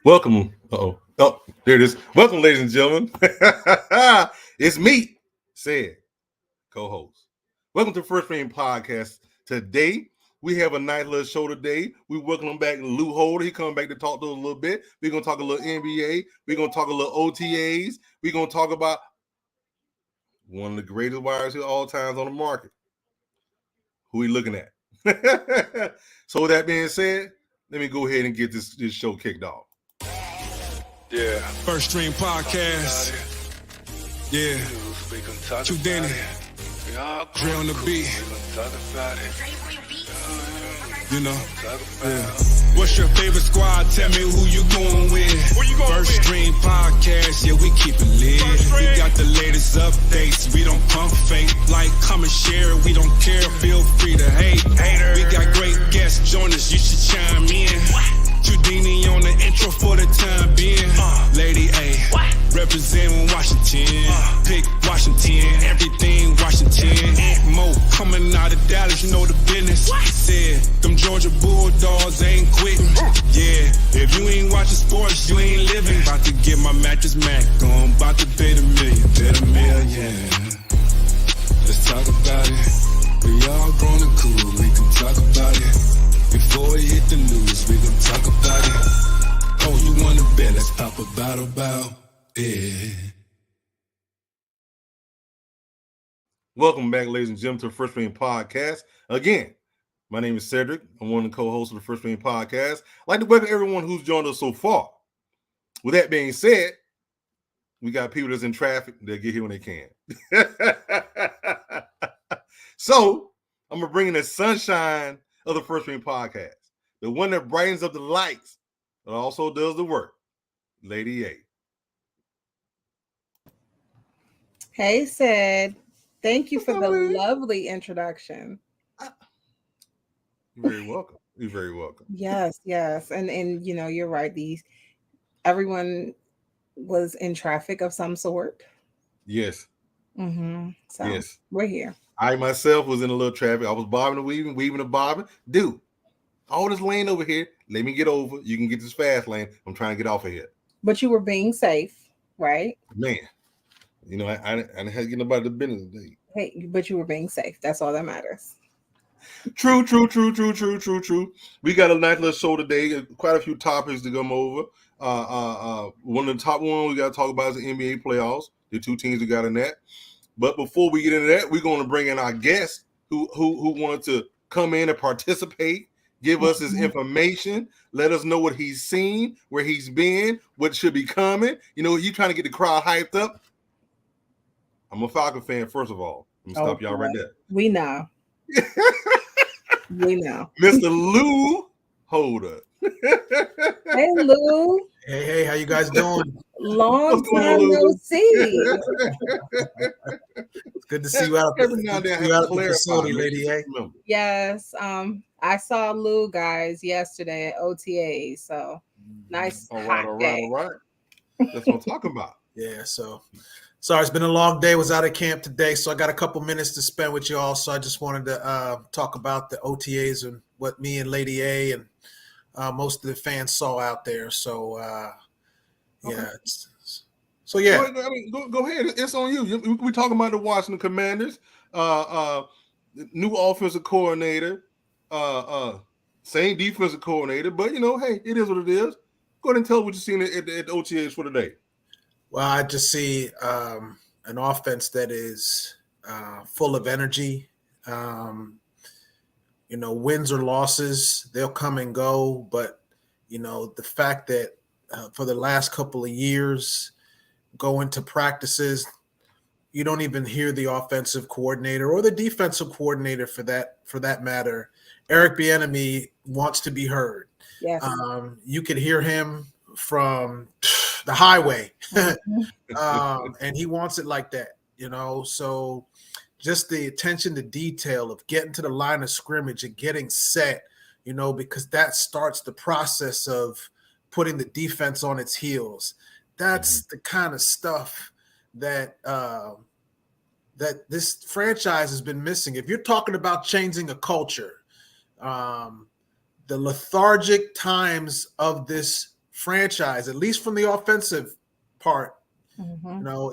Welcome. Oh, there it is. Welcome, ladies and gentlemen. It's me, said co-host. Welcome to First Frame Podcast. Today, we have a nice little show today. We welcome back Lou Holder. He coming back to talk to us a little bit. We're going to talk a little NBA. We're going to talk a little OTAs. We're going to talk about one of the greatest wires of all times on the market. Who we looking at? So with that being said, let me go ahead and get this show kicked off. Yeah. First Stream Podcast. Yeah. True Danny. Dre on the beat. You know. Yeah. What's your favorite squad? Tell me who you going with. First Stream Podcast. Yeah, we keep it lit. We got the latest updates. We don't pump fake. Like, comment, share. We don't care. Feel free to hate. We got great guests join us. You should chime in. Trudini on the intro for the time being. Lady A, representing Washington. Pick Washington, everything Washington. Mo coming out of Dallas, you know the business. Said, them Georgia Bulldogs ain't quitting. Yeah, if you ain't watching sports, you ain't living. About to get my mattress Mac on, about to bet $1 million, bet $1 million. Let's talk about it. We all grown and cool, we can talk about it. Before we hit the news, we gon' talk about it. Oh, you wanna bet? Let's pop a bottle about it. Welcome back, ladies and gentlemen, to the First Frame Podcast. Again, my name is Cedric. I'm one of the co-hosts of the First Frame Podcast. I'd like to welcome everyone who's joined us so far. With that being said, we got people that's in traffic. They'll get here when they can. So, I'm going to bring in the sunshine of the First Frame Podcast, the one that brightens up the lights, but also does the work, Lady A. Hey, Sid. Thank you for the lovely introduction. You're very welcome. You're very welcome. Yes. And you know, you're right. Everyone was in traffic of some sort. Yes. So yes. We're here. I myself was in a little traffic. I was bobbing and weaving and bobbing. Dude, all this lane over here, let me get over. You can get this fast lane. I'm trying to get off of here. But you were being safe, right? Man, you know, I didn't have to get nobody to business today. Hey, but you were being safe. That's all that matters. True. We got a nice little show today. Quite a few topics to come over. One of the top ones we got to talk about is the NBA playoffs. The two teams we got in that. But before we get into that, we're going to bring in our guest who wanted to come in and participate, give us his information, let us know what he's seen, where he's been, what should be coming. You know, you trying to get the crowd hyped up. I'm a Falcon fan, first of all. I'm going to stop y'all right there. We know. We know. Mr. Lou Holder. Hey, Lou. Hey, how you guys doing? Long time no see. It's good to see you out Every now and then at the facility, Lady A. Yes. I saw Lou guys yesterday at OTAs. So nice hot day. All right. That's what I'm talking about. Yeah, so sorry, it's been a long day. Was out of camp today, so I got a couple minutes to spend with you all. So I just wanted to talk about the OTAs and what me and Lady A and most of the fans saw out there. So yeah. So yeah. Go ahead. It's on you. We're talking about the Washington Commanders, new offensive coordinator, same defensive coordinator, but you know, hey, it is what it is. Go ahead and tell what you've seen at the OTAs for today. Well, I just see an offense that is full of energy. You know, wins or losses, they'll come and go. But, you know, the fact that for the last couple of years, going to practices, you don't even hear the offensive coordinator or the defensive coordinator for that matter. Eric Beinemy wants to be heard. Yes. You could hear him from the highway, and he wants it like that, you know. So just the attention to detail of getting to the line of scrimmage and getting set, you know, because that starts the process of putting the defense on its heels. That's the kind of stuff that that this franchise has been missing. If you're talking about changing a culture, the lethargic times of this franchise, at least from the offensive part,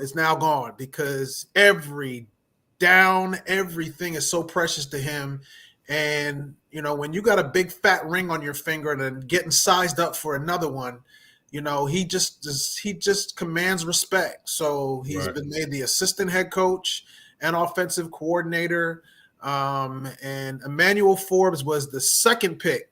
is now gone because every down, everything is so precious to him. And, when you got a big fat ring on your finger and then getting sized up for another one, he just commands respect. So he's been made the assistant head coach and offensive coordinator. And Emmanuel Forbes was the second pick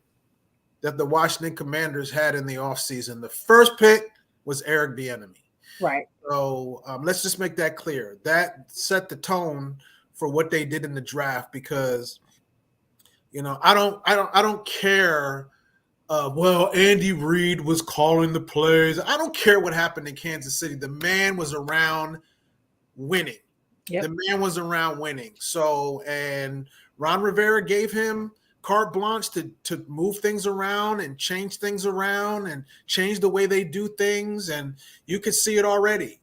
that the Washington Commanders had in the offseason. The first pick was Eric Beinemy. Right. So let's just make that clear. That set the tone for what they did in the draft because, I don't care. Well, Andy Reid was calling the plays. I don't care what happened in Kansas City. The man was around winning. Yep. The man was around winning. So, and Ron Rivera gave him carte blanche to move things around and change things around and change the way they do things. And you could see it already.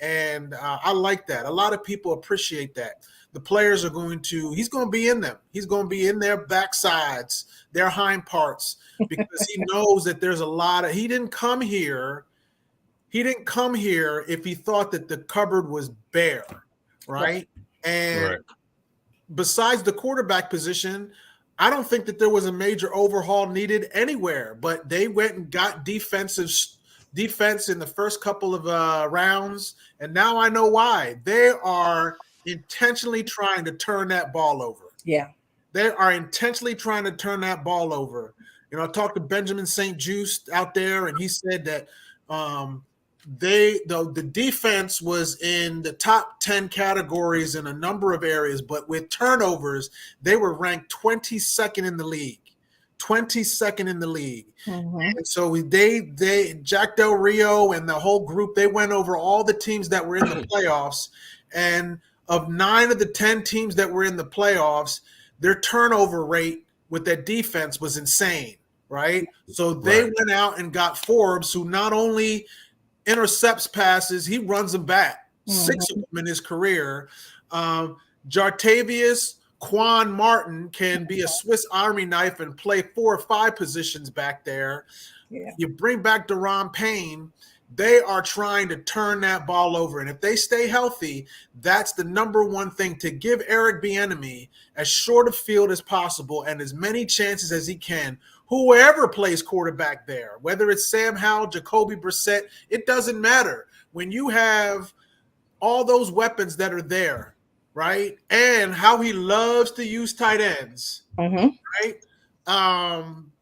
And I like that. A lot of people appreciate that. The players are he's going to be in them. He's going to be in their backsides, their hind parts, because he knows that there's a lot of, he didn't come here if he thought that the cupboard was bare, right? And besides the quarterback position, I don't think that there was a major overhaul needed anywhere, but they went and got defense in the first couple of rounds, and now I know why. They are intentionally trying to turn that ball over. Yeah. They are intentionally trying to turn that ball over. I talked to Benjamin St. Juste out there, and he said that the defense was in the top 10 categories in a number of areas, but with turnovers, they were ranked 22nd in the league. 22nd in the league. And so Jack Del Rio and the whole group, they went over all the teams that were in the playoffs, and of 9 of the 10 teams that were in the playoffs, their turnover rate with that defense was insane, right? So they went out and got Forbes, who not only intercepts passes, he runs them back. 6 of them in his career. Jartavius Quan Martin can be a Swiss Army knife and play 4 or 5 positions back there. Yeah. You bring back Daron Payne, they are trying to turn that ball over. And if they stay healthy, that's the number one thing, to give Eric Beinemy as short a field as possible and as many chances as he can. Whoever plays quarterback there, whether it's Sam Howell, Jacoby Brissett, it doesn't matter. When you have all those weapons that are there, right, and how he loves to use tight ends, right,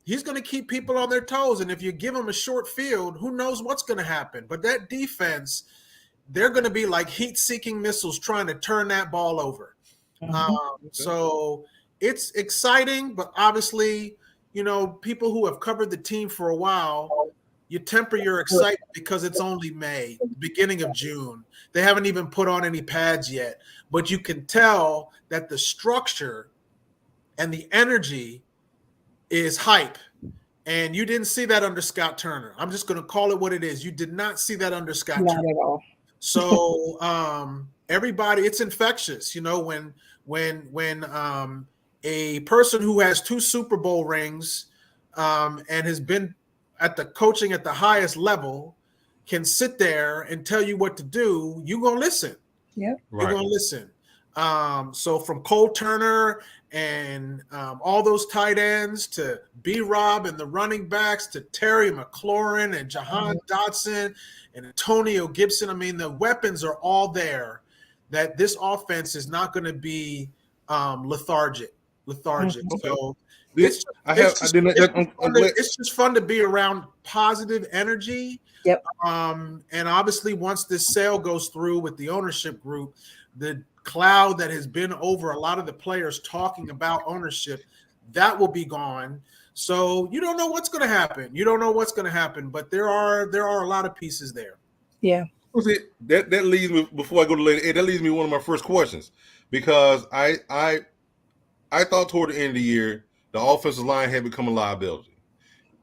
he's going to keep people on their toes. And if you give him a short field, who knows what's going to happen. But that defense, they're going to be like heat-seeking missiles trying to turn that ball over. So it's exciting, but obviously, people who have covered the team for a while, you temper your excitement because it's only May, the beginning of June. They haven't even put on any pads yet. But you can tell that the structure and the energy is hype. And you didn't see that under Scott Turner. I'm just going to call it what it is. You did not see that under Scott Turner. Not at all. So everybody, it's infectious. When a person who has 2 Super Bowl rings and has been at the coaching at the highest level can sit there and tell you what to do, you're going to listen. Yep. You're going to listen. So from Cole Turner and all those tight ends to B-Rob and the running backs to Terry McLaurin and Jahan Dotson and Antonio Gibson, I mean, the weapons are all there, that this offense is not going to be lethargic. So it's just fun to be around positive energy. Yep. And obviously, once this sale goes through with the ownership group, the cloud that has been over a lot of the players talking about ownership, that will be gone. So you don't know what's going to happen. But there are a lot of pieces there. Yeah. That leads me, before I go to later, that leads me to one of my first questions, because I thought toward the end of the year the offensive line had become a liability.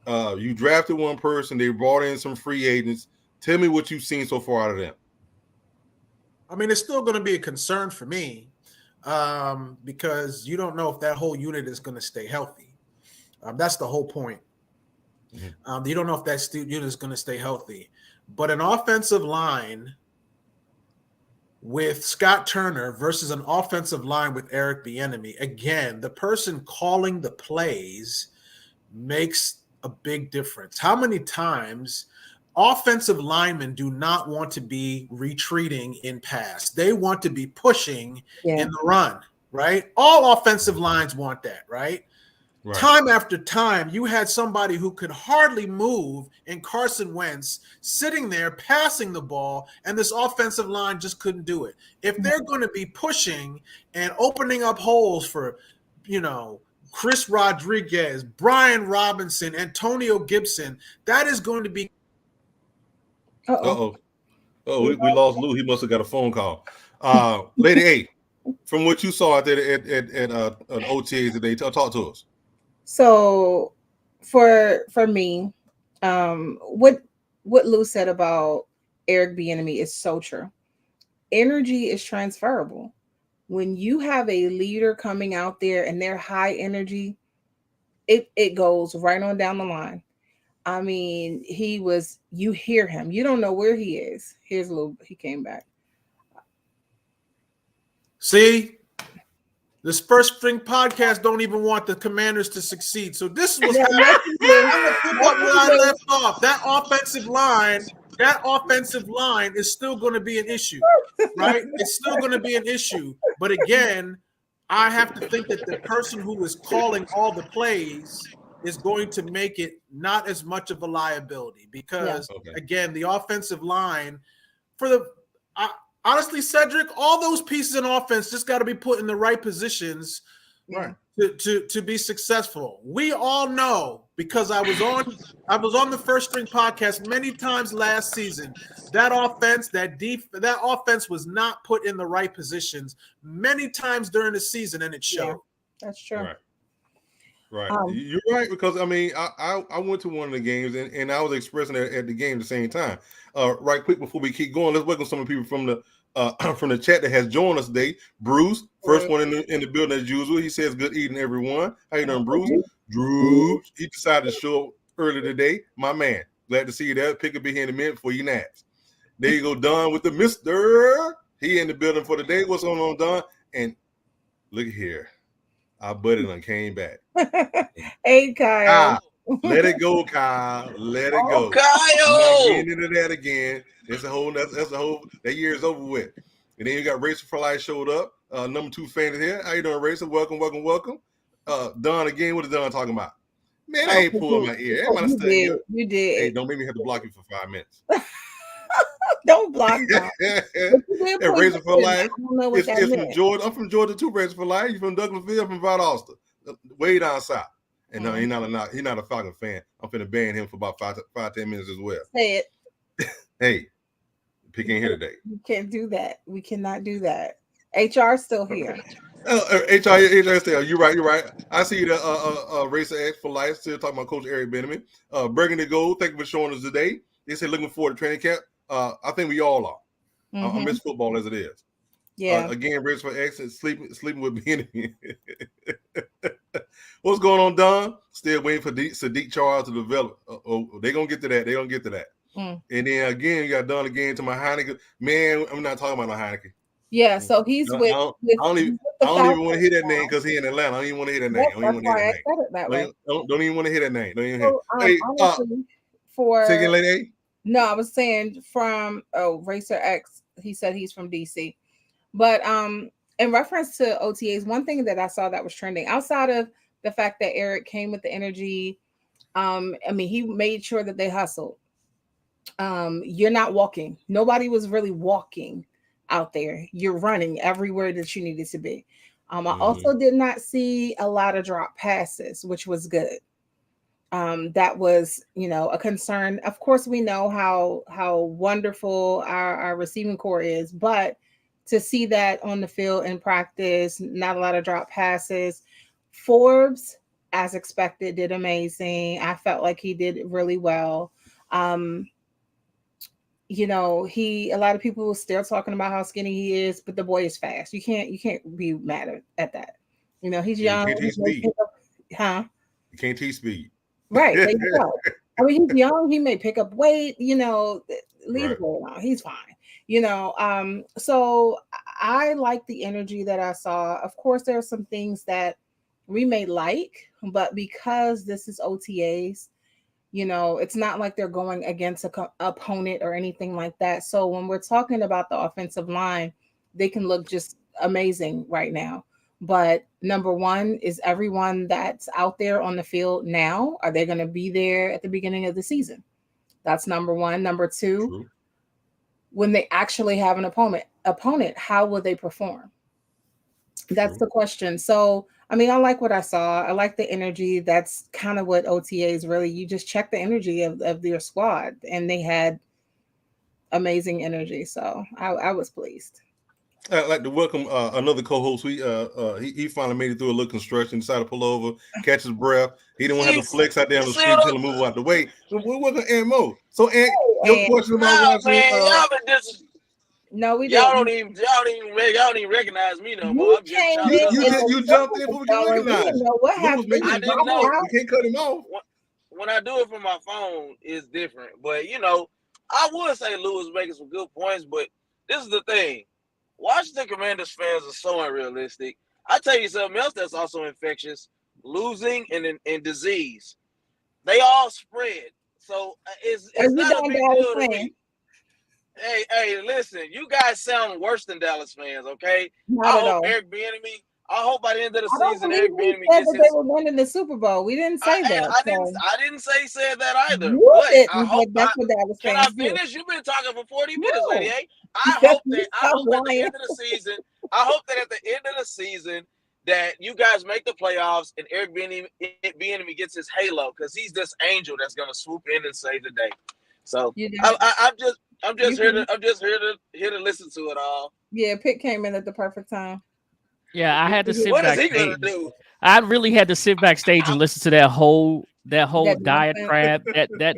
You drafted one person, they brought in some free agents. Tell me what you've seen so far out of them. I mean, it's still going to be a concern for me because you don't know if that whole unit is going to stay healthy. That's the whole point. You don't know if that unit is going to stay healthy. But an offensive line with Scott Turner versus an offensive line with Eric Beinemy, again, the person calling the plays makes a big difference. How many times offensive linemen do not want to be retreating in pass? They want to be pushing in the run, right? All offensive lines want that, right? Right. Time after time, you had somebody who could hardly move in Carson Wentz sitting there passing the ball, and this offensive line just couldn't do it. If they're going to be pushing and opening up holes for, Chris Rodriguez, Brian Robinson, Antonio Gibson, that is going to be. Oh, we lost Lou. He must have got a phone call. Lady A, from what you saw out there at OTAs today, talk to us. So for me, what Lou said about Eric Beinemy is so true. Energy is transferable. When you have a leader coming out there and they're high energy, it goes right on down the line. I mean, you hear him. You don't know where he is. Here's Lou. He came back. See? This First String podcast don't even want the Commanders to succeed. So this was where I left off. That offensive line is still going to be an issue, right? It's still going to be an issue. But again, I have to think that the person who is calling all the plays is going to make it not as much of a liability because, again, the offensive line honestly, Cedric, all those pieces in offense just got to be put in the right positions to be successful. We all know because I was on the First String podcast many times last season. That offense was not put in the right positions many times during the season, and it showed. Yeah, that's true. Right. You're right, because I mean, I went to one of the games and I was expressing it at the game at the same time. Right quick before we keep going, let's welcome some of the people from the chat that has joined us today. Bruce, first one in the building as usual. He says, "Good evening, everyone." How you doing, Bruce? Drew, he decided to show up early today. My man, glad to see you there. Pick up here in a minute for you naps. There you go, Don with the Mister. He in the building for the day. What's going on, Don? And look here. Our buddy done came back. Hey, Kyle. Let it go, Kyle. Let it go. Kyle. Not getting into that again. That's a whole. That year is over with. And then you got Racer for Life showed up. Number 2 fan is here. How you doing, Racer? Welcome. Don again. What is Don talking about? Man, I ain't pulling my ear. You did. Hey, don't make me have to block you for 5 minutes. Don't block me. Razor for Life. It's from Georgia. I'm from Georgia too. Razor for Life. You from Douglasville? I'm from Valdosta, way down south. And no, he's not a Falcon fan. I'm finna ban him for about 5-10 minutes as well. Say it. Hey, Pick ain't here today. You can't do that. We cannot do that. HR still here. HR still. You're right. I see the Racer X for Life still talking about Coach Eric Beinemy. Burgundy Gold, thank you for showing us today. They said looking forward to training camp. I think we all are. I miss football as it is. Yeah. Again, Race for X and sleeping with Beinemy. What's going on, Don? Still waiting for Sadiq Charles to develop. They're gonna get to that. And then again, you got Don again to my Heineken. Man, I'm not talking about no Heineken. Yeah, so he's I don't even want to hear that name because he's in Atlanta. I don't even want to hear that name. Don't even want to hear that name. Don't even hear. Hey, second lady. No, I was saying from Racer X. He said he's from DC, but in reference to OTAs, one thing that I saw that was trending outside of the fact that Eric came with the energy, I mean, he made sure that they hustled. You're not walking. Nobody was really walking out there. You're running everywhere that you needed to be. I also did not see a lot of drop passes, which was good. That was, a concern. Of course, we know how wonderful our receiving core is, but to see that on the field in practice, not a lot of drop passes. Forbes, as expected, did amazing. I felt like he did really well. A lot of people are still talking about how skinny he is, but the boy is fast. You can't be mad at that. He's young. You can't teach speed. Huh? You can't teach speed. Right. There you go. I mean, he's young. He may pick up weight. Leave Right. it alone. He's fine. So I like the energy that I saw. Of course, there are some things that we may like, but because this is OTAs, it's not like they're going against a opponent or anything like that. So when we're talking about the offensive line, they can look just amazing right now. But number one is everyone that's out there on the field now, are they going to be there at the beginning of the season? That's number one. Number two, True. when they actually have an opponent, how will they perform? That's the question. So, I mean, I like what I saw. I like the energy. That's kind of what OTAs really, you just check the energy of your squad, and they had amazing energy. So I was pleased. I'd like to welcome another co-host. He finally made it through a little construction, decided to pull over, catch his breath. He didn't want to have to flex out there on the street until he move out the way. So we're welcome Aunt Mo. So Aunt, your question about watching? Y'all been No, we y'all didn't. don't even recognize me no more. I'm just You jumped in before we can recognize. What happened? I didn't know. We can't cut him off. When I do it from my phone, it's different. But I would say Lou was making some good points. But this is the thing: Washington Commanders fans are so unrealistic. I tell you something else that's also infectious: losing and disease. They all spread. So it's not a big deal to me. Hey, listen, you guys sound worse than Dallas fans, okay? Not at all. Eric Beinemy, I hope by the end of the season, Eric Beinemy gets his... They were winning the Super Bowl. We didn't say that. I didn't say he said that either. You but didn't, I hope that's what Dallas can fans I finish? You've been talking for 40 minutes, No. lady. I hope at the end of the season, that you guys make the playoffs and Eric Beinemy gets his halo because he's this angel that's gonna swoop in and save the day. So I'm just here to listen to it all. Yeah, Pitt came in at the perfect time. Yeah, I had to sit What back. What is he gonna do? I really had to sit backstage and listen to that whole diatribe, that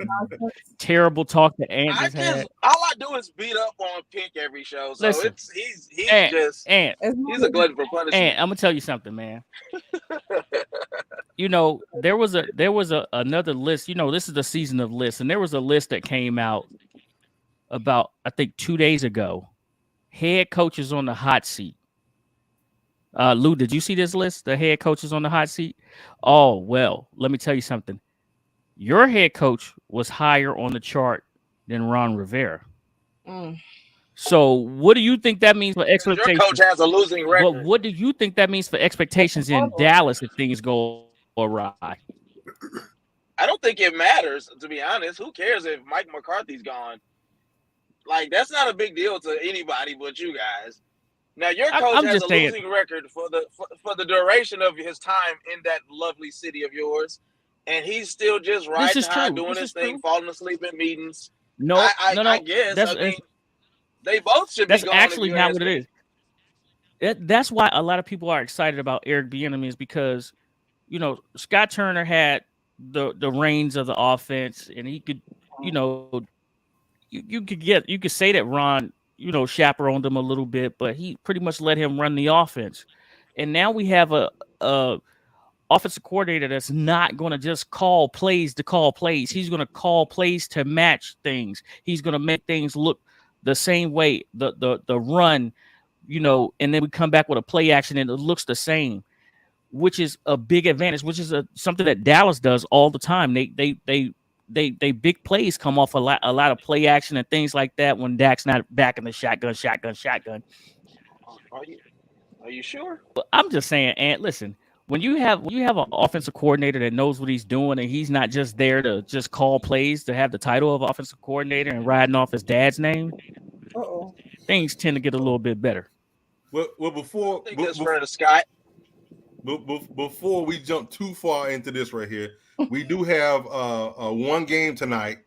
terrible talk that Ant just had. All I do is beat up on Pink every show. So Listen, he's Ant, he's a glutton for punishment. Ant, I'm gonna tell you something, man. There was another list. This is the season of lists, and there was a list that came out about, I think, 2 days ago. Head coaches on the hot seat. Lou, did you see this list? The head coaches on the hot seat? Oh, well, let me tell you something. Your head coach was higher on the chart than Ron Rivera. So what do you think that means for expectations? Your coach has a losing record. But what do you think that means for expectations in Dallas if things go awry? I don't think it matters, to be honest. Who cares if Mike McCarthy's gone? Like, that's not a big deal to anybody but you guys. Now, your coach has a losing record for the duration of his time in that lovely city of yours, and he's still just riding high, doing his thing, falling asleep at meetings. No, I guess. They both should be That's going. actually not what it is. That's why a lot of people are excited about Eric Beinemy, is because, Scott Turner had the reins of the offense, and he could, you could say that Ron, chaperoned him a little bit, but he pretty much let him run the offense. And now we have a offensive coordinator that's not going to just call plays to call plays. He's going to call plays to match things. He's going to make things look the same way, the run, and then we come back with a play action and it looks the same, which is a big advantage, which is something that Dallas does all the time. They big plays come off a lot of play action and things like that when Dak's not back in the shotgun. Are you sure? But I'm just saying, Ant, listen, when you have an offensive coordinator that knows what he's doing and he's not just there to just call plays to have the title of offensive coordinator and riding off his dad's name, things tend to get a little bit better. Well, before Scott. Before we jump too far into this right here, we do have one game tonight.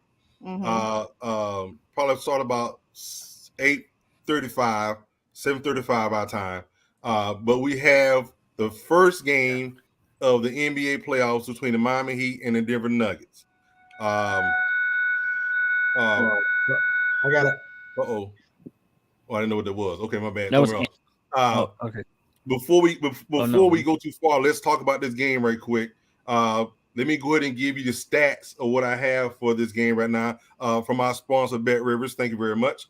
Probably start about 8:35, 7:35 our time. But we have the first game of the NBA playoffs between the Miami Heat and the Denver Nuggets. I got it. Oh, I didn't know what that was. Okay, my bad. That was okay. Before we go too far, let's talk about this game right quick. let me go ahead and give you the stats of what I have for this game right now from our sponsor, Bet Rivers. Thank you very much.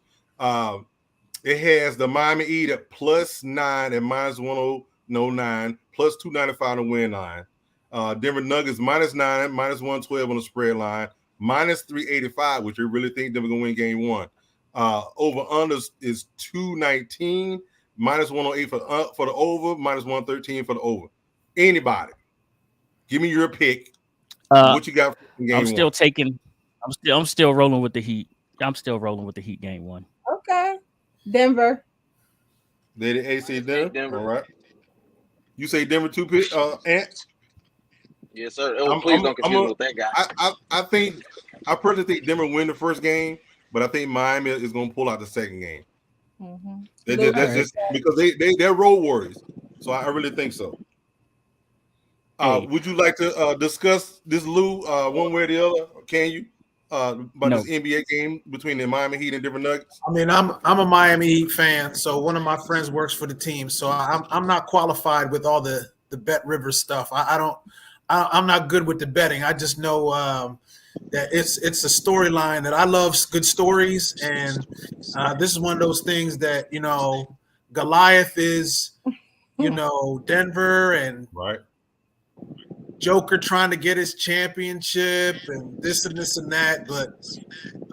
It has the Miami Heat at +9 and -109, +295 on the win line. Denver Nuggets -9, -112 on the spread line, -385, which we really think Denver gonna win game one. Over under is 219, -108 for the over, -113 for the over. Anybody, give me your pick. What you got for game one? I'm still rolling with the Heat. I'm still rolling with the Heat game one. Okay. Denver. They the AC Denver. All right. You say Denver two pick, Ant? Yes, sir. Please don't confuse me with that guy. I personally think Denver win the first game, but I think Miami is going to pull out the second game. Mm-hmm. That's just because they're road warriors. So I really think so. Would you like to discuss this, Lou, one way or the other? Can you? About this NBA game between the Miami Heat and Denver Nuggets? I mean, I'm a Miami Heat fan, so one of my friends works for the team, so I'm not qualified with all the Bet Rivers stuff. I'm not good with the betting. I just know that it's a storyline that I love. Good stories, and this is one of those things that Goliath is, Denver and right. Joker trying to get his championship and this and this and that, but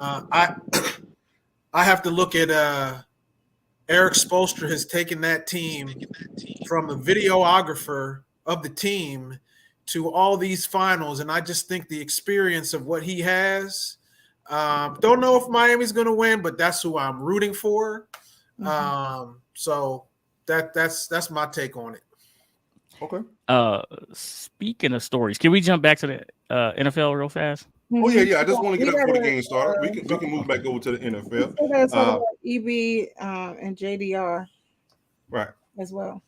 I have to look at Eric Spoelstra has taken that team from a videographer of the team to all these finals, and I just think the experience of what he has. Don't know if Miami's going to win, but that's who I'm rooting for. So that's my take on it. Okay. Speaking of stories, can we jump back to the NFL real fast? Oh yeah. I just want to get up before the game started. We can move back over to the NFL. EB and JDR, right, as well.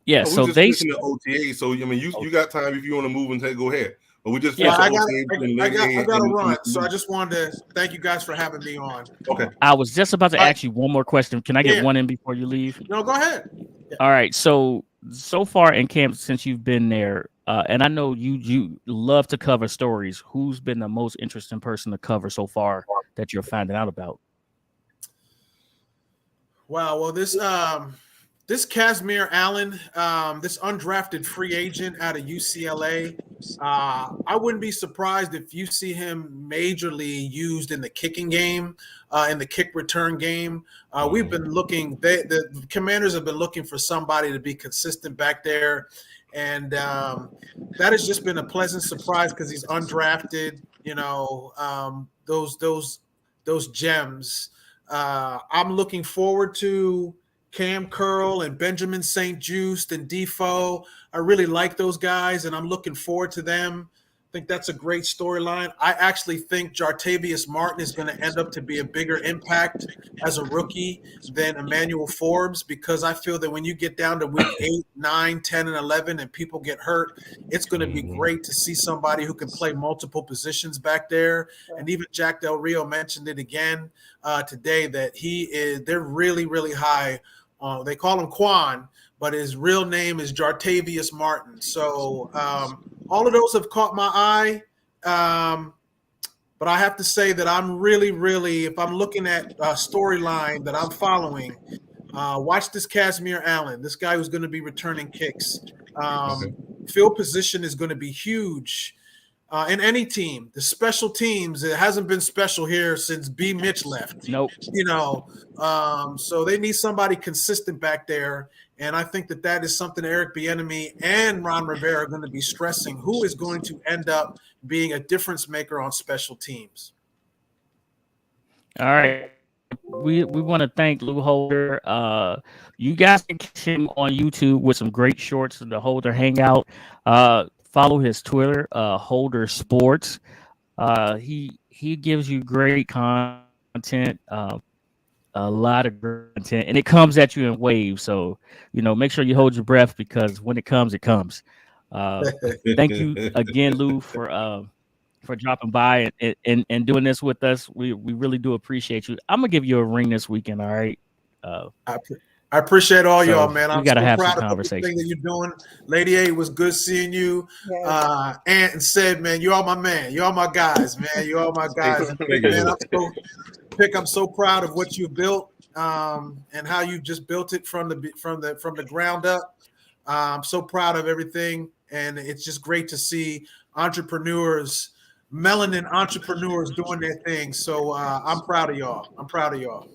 Yeah. So they the OTA. So I mean, you got time if you want to move and go ahead. But we just I got to run. So I just wanted to thank you guys for having me on. Okay. I was just about to ask you one more question. Can I get one in before you leave? No, go ahead. All right. So far in camp, since you've been there, and I know you love to cover stories, who's been the most interesting person to cover so far that you're finding out about? Wow. Well, this Casimir Allen, this undrafted free agent out of UCLA, I wouldn't be surprised if you see him majorly used in the kicking game, in the kick return game. We've been looking, the Commanders have been looking for somebody to be consistent back there. And that has just been a pleasant surprise because he's undrafted, those gems. I'm looking forward to Cam Curl and Benjamin St. Juste and Defoe. I really like those guys, and I'm looking forward to them. I think that's a great storyline. I actually think Jartavius Martin is going to end up to be a bigger impact as a rookie than Emmanuel Forbes, because I feel that when you get down to week 8, 9, 10, and 11 and people get hurt, it's going to be great to see somebody who can play multiple positions back there. And even Jack Del Rio mentioned it again today that they're really, really high. They call him Quan, but his real name is Jartavius Martin. So all of those have caught my eye. But I have to say that I'm really, really, if I'm looking at a storyline that I'm following, watch this Casimir Allen, this guy who's going to be returning kicks. Field position is going to be huge in any team. The special teams, it hasn't been special here since B. Mitch left. Nope. So they need somebody consistent back there. And I think that is something Eric Beinemy and Ron Rivera are going to be stressing. Who is going to end up being a difference maker on special teams? All right. We want to thank Lou Holder. You guys can catch him on YouTube with some great shorts in the Holder Hangout. Follow his Twitter, Holder Sports. He gives you great content. A lot of content, and it comes at you in waves. So, make sure you hold your breath, because when it comes, it comes. Thank you again, Lou, for dropping by and doing this with us. We really do appreciate you. I'm gonna give you a ring this weekend. All right. I appreciate all So, y'all, man. we I'm gotta so have some proud of conversation. everything that you're doing. Lady A, it was good seeing you. Yeah. Ant and said, man, you all my man. You all my guys, man. You all my guys. And Thank you, man, Lou. I'm so proud of what you built, and how you just built it from the ground up. I'm so proud of everything, and it's just great to see entrepreneurs, melanin entrepreneurs, doing their thing. So I'm proud of y'all. I'm proud of y'all.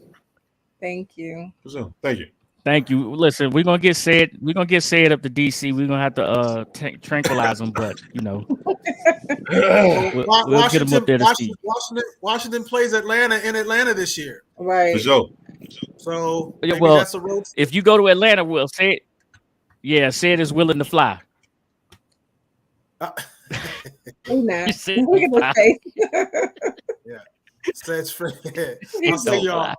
Thank you. So, thank you. Thank you. Listen, we're gonna get said. We're gonna get said up to DC. We're gonna have to tranquilize them, but you know, we'll get them up there to see. Washington plays Atlanta in Atlanta this year. Right. For sure. So Yeah, maybe well, that's a road. if you go to Atlanta, we'll say it. Yeah, said is willing to fly. Hey, now. He said Look at fly. this face. So it's for, He I'll see don't y'all. fly.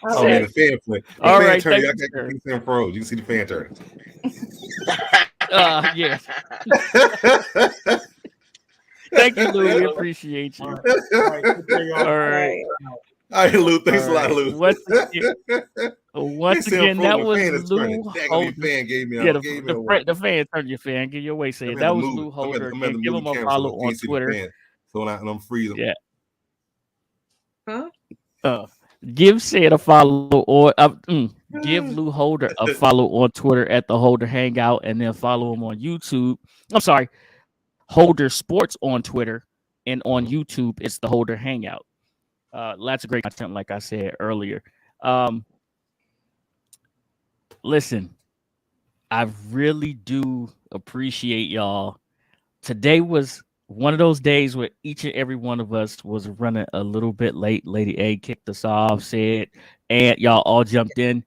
Oh man, the fan play. The All fan right, turning. thank I you, got sir. the fan froze. You can see the fan turning. Yeah. Thank you, Lou. We appreciate you. All right. All right. Take care, y'all. All right. Right. All right, Lou. Thanks All a lot, right. Lou. Once They say I'm again, that frozen. The was fan is turning. Lou Dang, Holder. fan gave me Yeah, away. the fan turned your fan. Give your way. Say I'm it. at That the was movie. Lou Holder. I'm at the Again, give movie him a camera, follow so I on can't see the Twitter. fan. So and I'm freezing. Yeah. Huh? Give Said a follow or give Lou Holder a follow on Twitter at the Holder Hangout, and then follow him on YouTube. I'm sorry, Holder Sports on Twitter, and on YouTube it's the Holder Hangout. Lots of great content, like I said earlier. Listen, I really do appreciate y'all. Today was one of those days where each and every one of us was running a little bit late. Lady A kicked us off, said, and y'all all jumped in.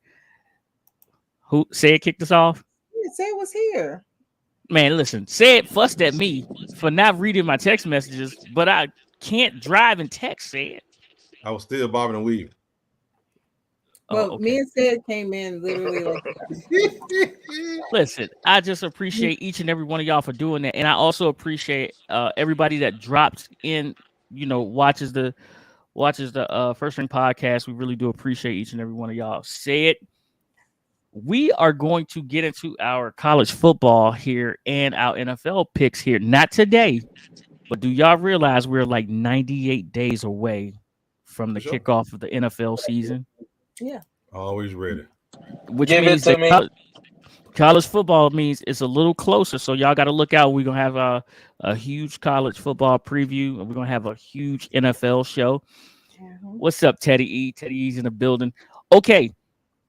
Who said kicked us off? Yeah, say it was here. Man, listen, said fussed at me for not reading my text messages, but I can't drive and text, said. I was still bobbing and weaving. Well, okay. me and Sid came in literally like Listen, I just appreciate each and every one of y'all for doing that, and I also appreciate everybody that drops in, watches the First Ring podcast. We really do appreciate each and every one of y'all. Said, we are going to get into our college football here and our NFL picks here. Not today, but do y'all realize we're like 98 days away from the Sure. kickoff of the NFL season? yeah. Always ready. Which Give means it to that me. college football means it's a little closer. So y'all got to look out. We're going to have a huge college football preview, and we're going to have a huge NFL show. What's up, Teddy E? Teddy E's in the building. Okay.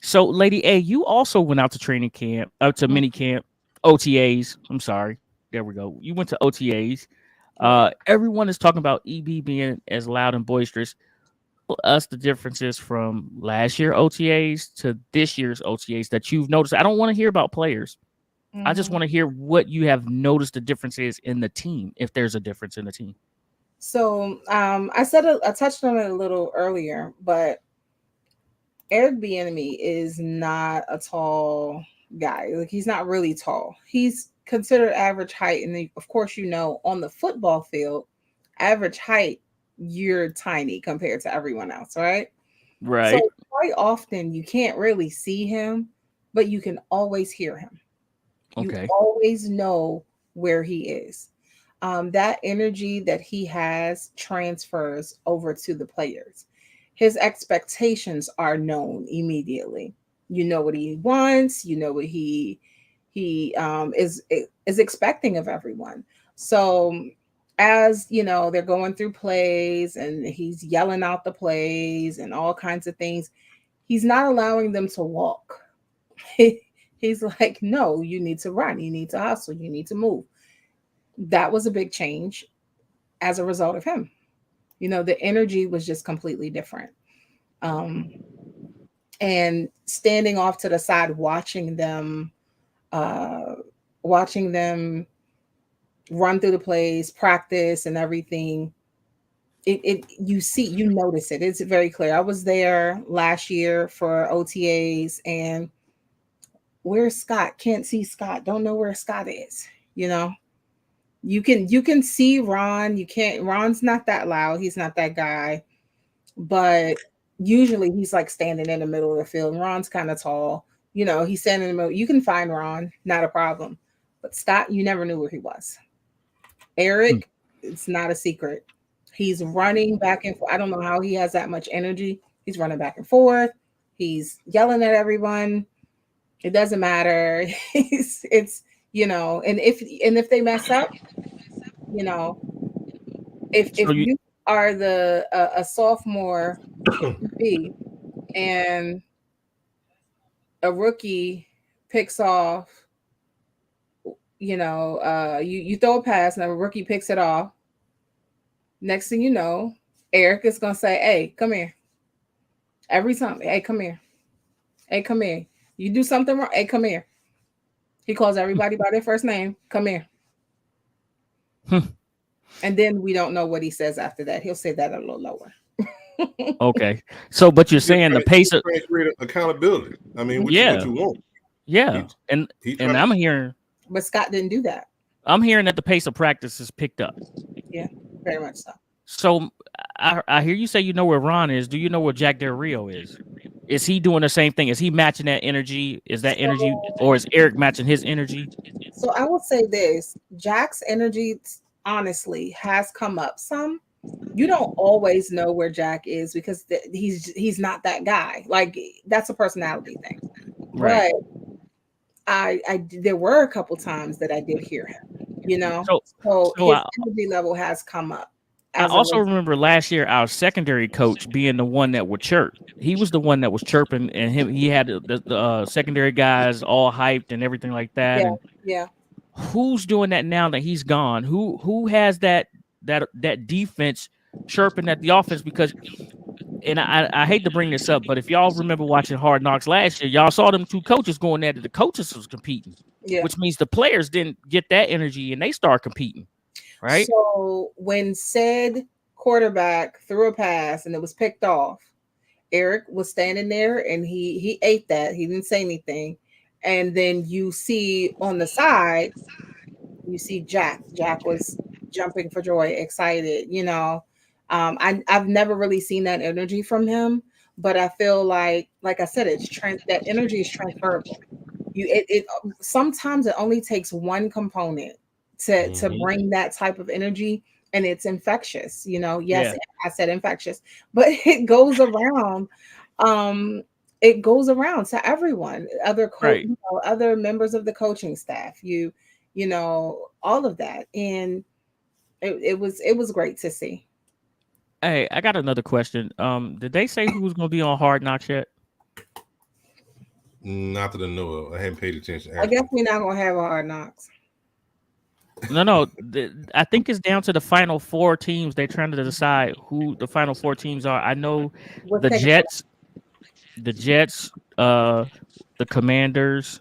So, Lady A, you also went out to training camp, out to mini camp, OTAs. I'm sorry. There we go. You went to OTAs. Everyone is talking about EB being as loud and boisterous. Tell us the differences from last year OTAs to this year's OTAs that you've noticed. I don't want to hear about players. I just want to hear what you have noticed the differences in the team, if there's a difference in the team. So I touched on it a little earlier, but Eric Beinemy is not a tall guy. Like, he's not really tall. He's considered average height, and of course, on the football field, average height, you're tiny compared to everyone else, right? Right. So quite often you can't really see him, but you can always hear him. Okay. You always know where he is. That energy that he has transfers over to the players. His expectations are known immediately. You know what he wants. You know what he is expecting of everyone. So as they're going through plays and he's yelling out the plays and all kinds of things, he's not allowing them to walk. He's like, no, you need to run. You need to hustle. You need to move. That was a big change as a result of him. The energy was just completely different. And standing off to the side, watching them run through the plays, practice and everything. You notice it. It's very clear. I was there last year for OTAs, and where's Scott? Can't see Scott. Don't know where Scott is. You can see Ron. Ron's not that loud. He's not that guy. But usually he's like standing in the middle of the field. Ron's kind of tall. you know, he's standing in the middle. You can find Ron, not a problem. But Scott, you never knew where he was. Eric, it's not a secret. He's running back and forth. I don't know how he has that much energy. He's running back and forth. He's yelling at everyone. It doesn't matter. It's you know, and if they mess up, you know, if you are a sophomore QB and a rookie picks off, you know, you throw a pass and a rookie picks it off. Next thing you know, Eric is gonna say, "Hey, come here." Every time, "Hey, come here. Hey, come here. You do something wrong. Hey, come here." He calls everybody by their first name. "Come here." And then we don't know what he says after that. He'll say that a little lower. Okay. So, but you're saying the pace of accountability. I mean, which is what you want. Yeah. And I'm hearing. But Scott didn't do that. I'm hearing that the pace of practice is picked up. Yeah, very much so. So I hear you say you know where Ron is. Do you know where Jack Del Rio is? Is he doing the same thing? Is he matching that energy? Is that energy, or is Eric matching his energy? So I will say this: Jack's energy, honestly, has come up some. You don't always know where Jack is because he's not that guy. Like, that's a personality thing. Right. But I there were a couple times that I did hear him. You know, so his energy level has come up. I also remember last year our secondary coach being the one that would chirp. He was the one that was chirping, and he had the secondary guys all hyped and everything like that. Yeah. Who's doing that now that he's gone? Who has that defense chirping at the offense? Because, and I hate to bring this up, but if y'all remember watching Hard Knocks last year, y'all saw them two coaches going at it. The coaches was competing, which means the players didn't get that energy and they start competing. Right. So when said quarterback threw a pass and it was picked off, Eric was standing there and he ate that. He didn't say anything. And then you see on the side, you see Jack. Jack was jumping for joy, excited. You know, I've never really seen that energy from him, but I feel like I said, that energy is transferable. It sometimes it only takes one component to bring that type of energy, and it's infectious. You know, yes, I said infectious, but it goes around. It goes around to everyone, other other members of the coaching staff. You know, all of that, and it was great to see. Hey, I got another question. Did they say who was going to be on Hard Knocks yet? Not that I know of. I haven't paid attention. I guess we're not going to have a Hard Knocks. No. I think it's down to the final four teams. They're trying to decide who the final four teams are. I know the Jets, the Commanders,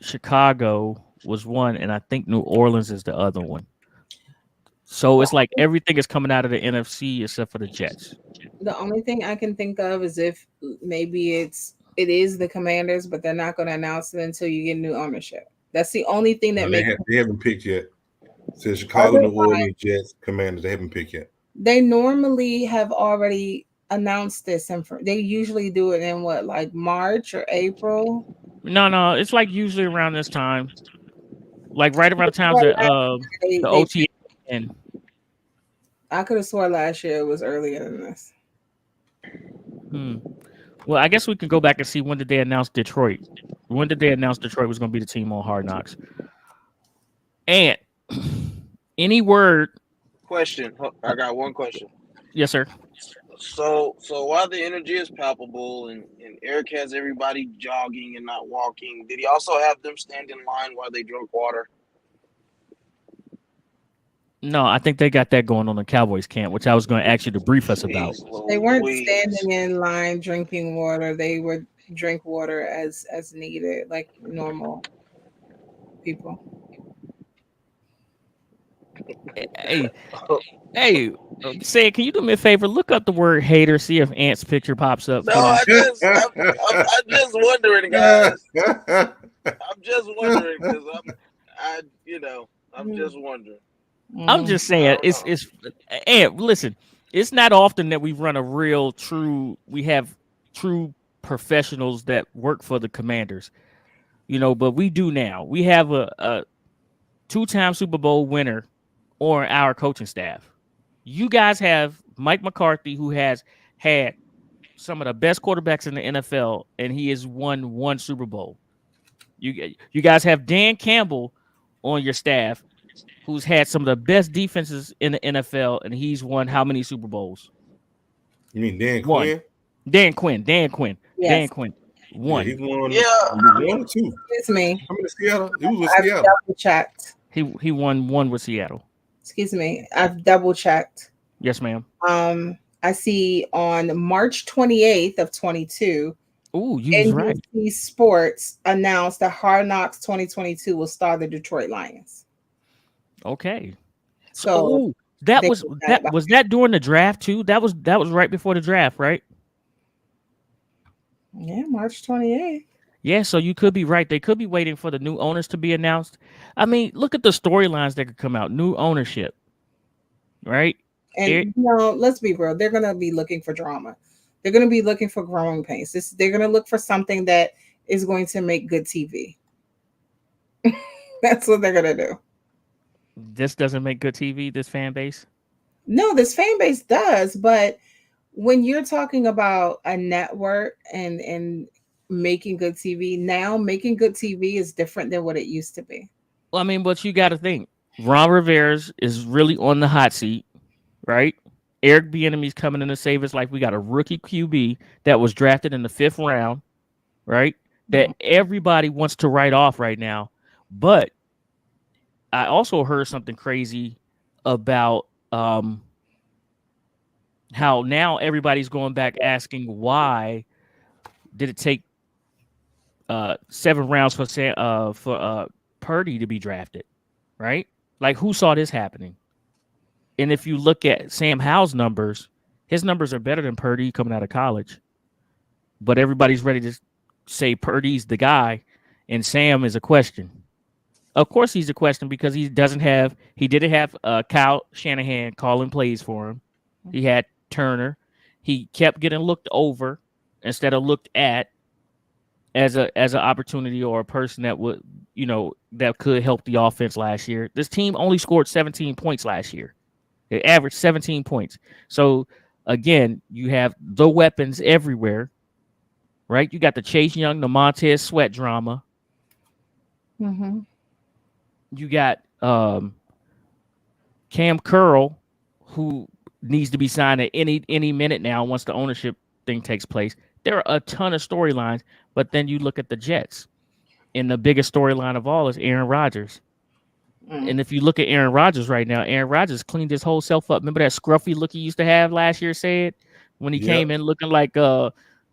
Chicago was one, and I think New Orleans is the other one. So it's like everything is coming out of the NFC except for the Jets. The only thing I can think of is if maybe it is the Commanders, but they're not going to announce it until you get new ownership. That's the only thing that they haven't picked yet. It says Chicago, New Orleans, Jets, Commanders. They haven't picked yet. They normally have already announced this. They usually do it in like March or April. No, it's like usually around this time, like right around the time that the OTA end. I could have swore last year it was earlier than this. Well, I guess we can go back and see when did they announce Detroit. When did they announce Detroit was going to be the team on Hard Knocks? And any word? Question. I got one question. Yes, sir. So while the energy is palpable and Eric has everybody jogging and not walking, did he also have them stand in line while they drink water? No, I think they got that going on the Cowboys camp, which I was going to ask you to brief us about. They weren't standing in line drinking water. They would drink water as needed, like normal people. Hey, say, can you do me a favor? Look up the word hater, see if Ant's picture pops up. No, I'm just wondering, guys. I'm just wondering because I'm just wondering. I'm just saying it's and listen, it's not often that we run we have true professionals that work for the Commanders, but we do now. We have a 2-time Super Bowl winner on our coaching staff. You guys have Mike McCarthy, who has had some of the best quarterbacks in the NFL, and he has won 1 Super Bowl. You guys have Dan Campbell on your staff, who's had some of the best defenses in the NFL, and he's won how many Super Bowls? You mean Dan One. Quinn? Dan Quinn. Yes. Dan Quinn. 1. Yeah, he's won. Yeah. 1 or 2. Excuse me. I'm in Seattle. It was with I've Seattle. double checked. He won 1 with Seattle. Excuse me. I've double checked. Yes, ma'am. I see on March 28th of 22. Ooh, you was right. NBC Sports announced that Hard Knocks 2022 will star the Detroit Lions. Okay. So was that during the draft too? That was right before the draft, right? Yeah, March 28th. Yeah, so you could be right. They could be waiting for the new owners to be announced. I mean, look at the storylines that could come out. New ownership, right? And let's be real. They're going to be looking for drama. They're going to be looking for growing pains. They're going to look for something that is going to make good TV. That's what they're going to do. This doesn't make good TV, this fan base? No, this fan base does. But when you're talking about a network and making good TV, now making good TV is different than what it used to be. Well, I mean, but you got to think. Ron Rivera is really on the hot seat, right? Eric Bienemy's coming in to save his life. We got a rookie QB that was drafted in the 5th round, right? That everybody wants to write off right now. But I also heard something crazy about how now everybody's going back asking why did it take 7 rounds for Purdy to be drafted, right? Like, who saw this happening? And if you look at Sam Howell's numbers, his numbers are better than Purdy coming out of college. But everybody's ready to say Purdy's the guy, and Sam is a question. Of course he's a question because he didn't have Kyle Shanahan calling plays for him. He had Turner. He kept getting looked over instead of looked at as an opportunity or a person that would, that could help the offense last year. This team only scored 17 points last year. They averaged 17 points. So, again, you have the weapons everywhere, right? You got the Chase Young, the Montez Sweat drama. Mm-hmm. You got Cam Curl, who needs to be signed at any minute now once the ownership thing takes place. There are a ton of storylines, but then you look at the Jets, and the biggest storyline of all is Aaron Rodgers. And if you look at Aaron Rodgers right now, Aaron Rodgers cleaned his whole self up. Remember that scruffy look he used to have last year, said, when he came in looking like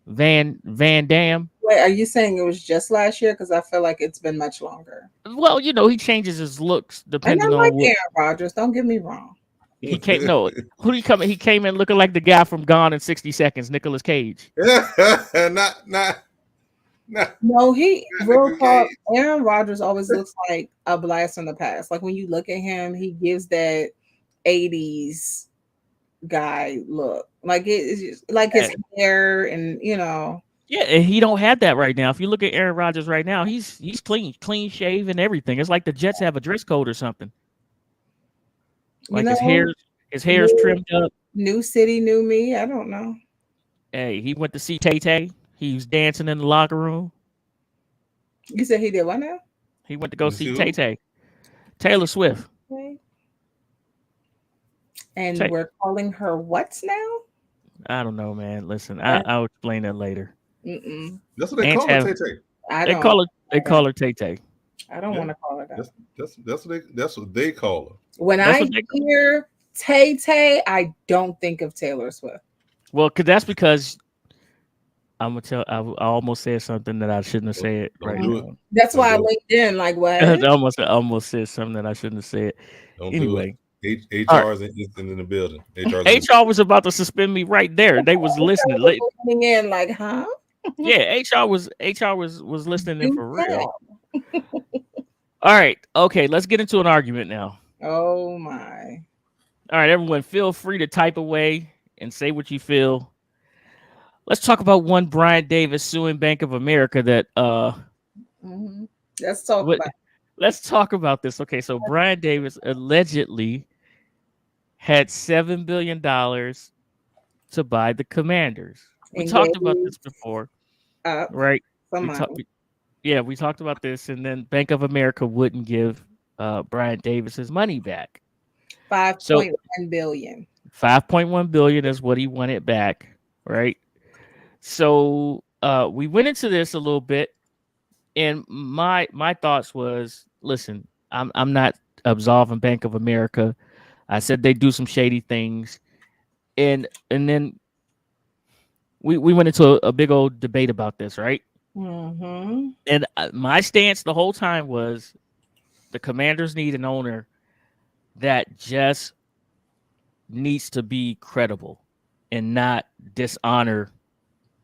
Van Dam? Wait, are you saying it was just last year? Because I feel like it's been much longer. Well, he changes his looks depending and I on like Aaron Rodgers. Don't get me wrong. He came. No, who he come? He came in looking like the guy from Gone in 60 Seconds, Nicolas Cage. No, real talk. Aaron Rodgers always looks like a blast from the past. Like when you look at him, he gives that 80s guy look. Like it's just, like his hair and Yeah, and he don't have that right now. If you look at Aaron Rodgers right now, he's clean shave and everything. It's like the Jets have a dress code or something. Like his hair's trimmed up. New city, new me. I don't know. Hey, he went to see Tay-Tay. He was dancing in the locker room. You said he did what now? He went to go see Tay-Tay. Taylor Swift. Okay. And we're calling her what now? I don't know, man. Listen, I'll explain that later. Mm-mm. That's what they call her, Tay-Tay. They call her Tay-Tay. I don't want to call her that. That's what they call her. When I hear Tay-Tay, I don't think of Taylor Swift. Well, that's because I'm gonna tell. I almost said something that I shouldn't have said right now. That's why I linked in. Like what? I almost said something that I shouldn't have said. Anyway, HR is in the building. HR was about to suspend me right there. They was listening. Listening in, like, huh? Yeah, HR was listening in for real. All right, okay, let's get into an argument now. Oh my! All right, everyone, feel free to type away and say what you feel. let's talk about one Brian Davis suing Bank of America that Let's talk about it. Let's talk about this. Okay, so Brian Davis allegedly had $7 billion to buy the Commanders. We talked about this before, right? We talked about this, and then Bank of America wouldn't give Brian Davis his money back. $5.1 billion. $5.1 billion is what he wanted back, right? So we went into this a little bit, and my thoughts was, listen, I'm not absolving Bank of America. I said they do some shady things, and then we went into a big old debate about this, right? Mm-hmm. And my stance the whole time was the Commanders need an owner that just needs to be credible and not dishonor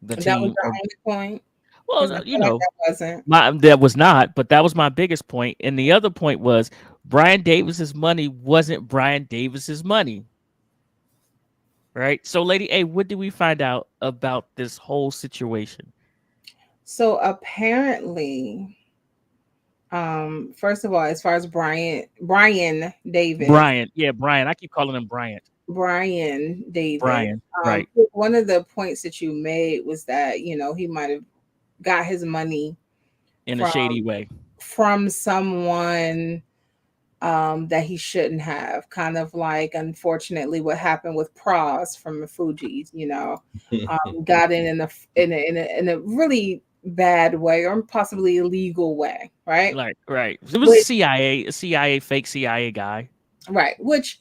the team. That was the only point. Well, you know, that was not, but that was my biggest point. And the other point was Brian Davis's money wasn't Brian Davis's money. Right? So, Lady A, what did we find out about this whole situation? So apparently, first of all, as far as Brian Davis. Brian. I keep calling him Bryant. Brian Davis. Right. One of the points that you made was that, you know, he might have got his money in a shady way from someone that he shouldn't have, kind of like, unfortunately, what happened with Pras from the Fugees, you know, got in a really bad way or possibly illegal way, right? Right. It was a fake CIA guy. Right. Which,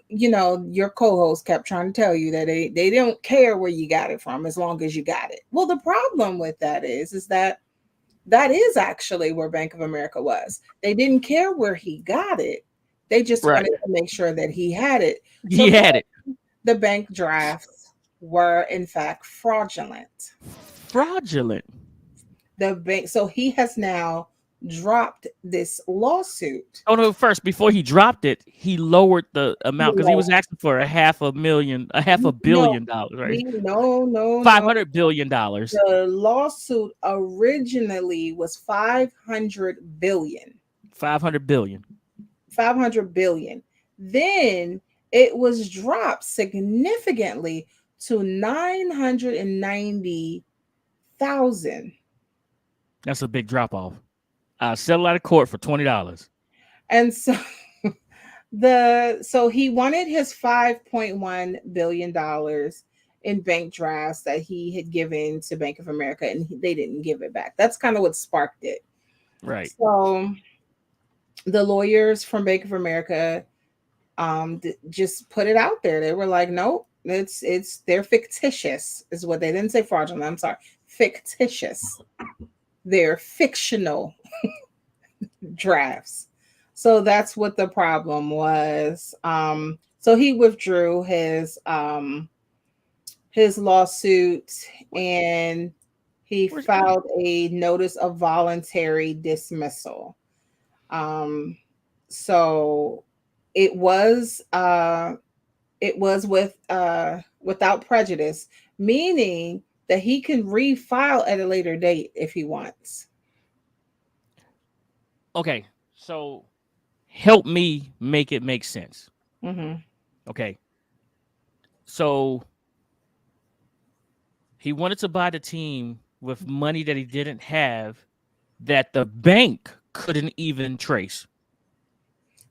you know, your co-host kept trying to tell you that they don't care where you got it from as long as you got it. Well, the problem with that is that is actually where Bank of America was. They didn't care where he got it. They just wanted to make sure that he had it. So he had it. The bank drafts were in fact fraudulent. The bank. So he has now dropped this lawsuit. Oh no! First, before he dropped it, he lowered the amount because he was asking for $500 million, right? No, $500 billion. The lawsuit originally was $500 billion. 500 billion. 500 billion. Then it was dropped significantly to 990,000. That's a big drop off. I'll settle out of court for $20. And so so he wanted his $5.1 billion in bank drafts that he had given to Bank of America, and they didn't give it back. That's kind of what sparked it. Right. So the lawyers from Bank of America just put it out there. They were like, nope, they're fictitious, is what they didn't say fraudulent. I'm sorry, fictitious. They're fictional drafts. So that's what the problem was. So he withdrew his lawsuit, and he filed a notice of voluntary dismissal. So it was without prejudice, meaning that he can refile at a later date if he wants. Okay, so help me make it make sense. Mm-hmm. Okay, so he wanted to buy the team with money that he didn't have, that the bank couldn't even trace.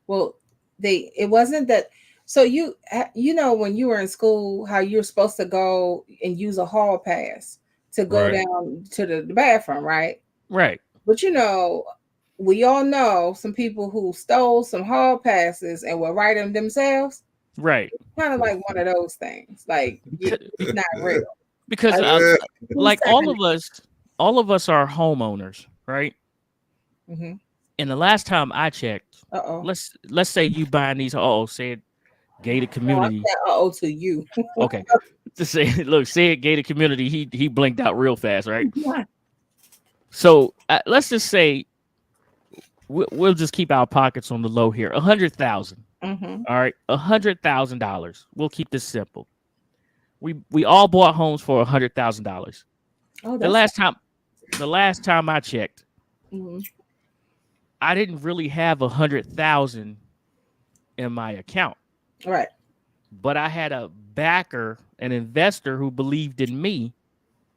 Well, it wasn't that. So you know, when you were in school, how you're supposed to go and use a hall pass to go down to the bathroom, right? Right. But you know, we all know some people who stole some hall passes and will write them themselves. Right. Kind of like one of those things. Like it's not real. Because like all of us are homeowners, right? Mm-hmm. And the last time I checked, let's say you buying these say gated community. No, to you. Okay. To say, look, say it gated community. He blinked out real fast, right? Yeah. So let's just say we'll just keep our pockets on the low here. 100,000. Mm-hmm. All right, $100,000. We'll keep this simple. We all bought homes for $100,000. Oh, The last time I checked, Mhm. I didn't really have 100,000 in my account, Right. but I had a backer, an investor who believed in me,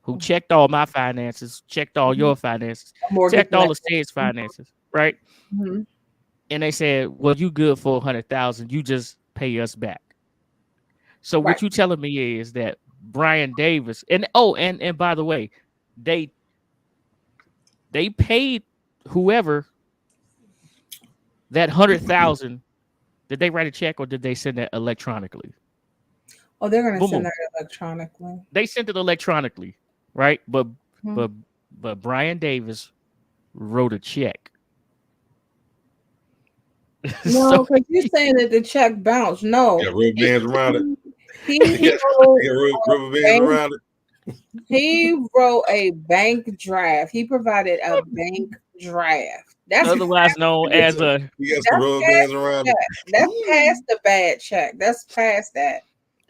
who checked all my finances, checked all your finances, Mortgage checked all the lender. state's finances, right? Mhm. And they said, "Well, you good for 100,000. You just pay us back." So Right. what you telling me is that Brian Davis and by the way, they paid whoever that 100,000. Did they write a check or did they send it electronically? Oh, they're gonna Boom, send boom. that electronically. They sent it electronically, right? But Mhm. but Brian Davis wrote a check. No, because you're saying that the check bounced. No, Got rubber bands around it. he Got rubber bands bank- around it. he wrote a bank draft. He provided a bank draft. That's otherwise known as a You got some rubber bands around it. that's past the bad check. That's past that.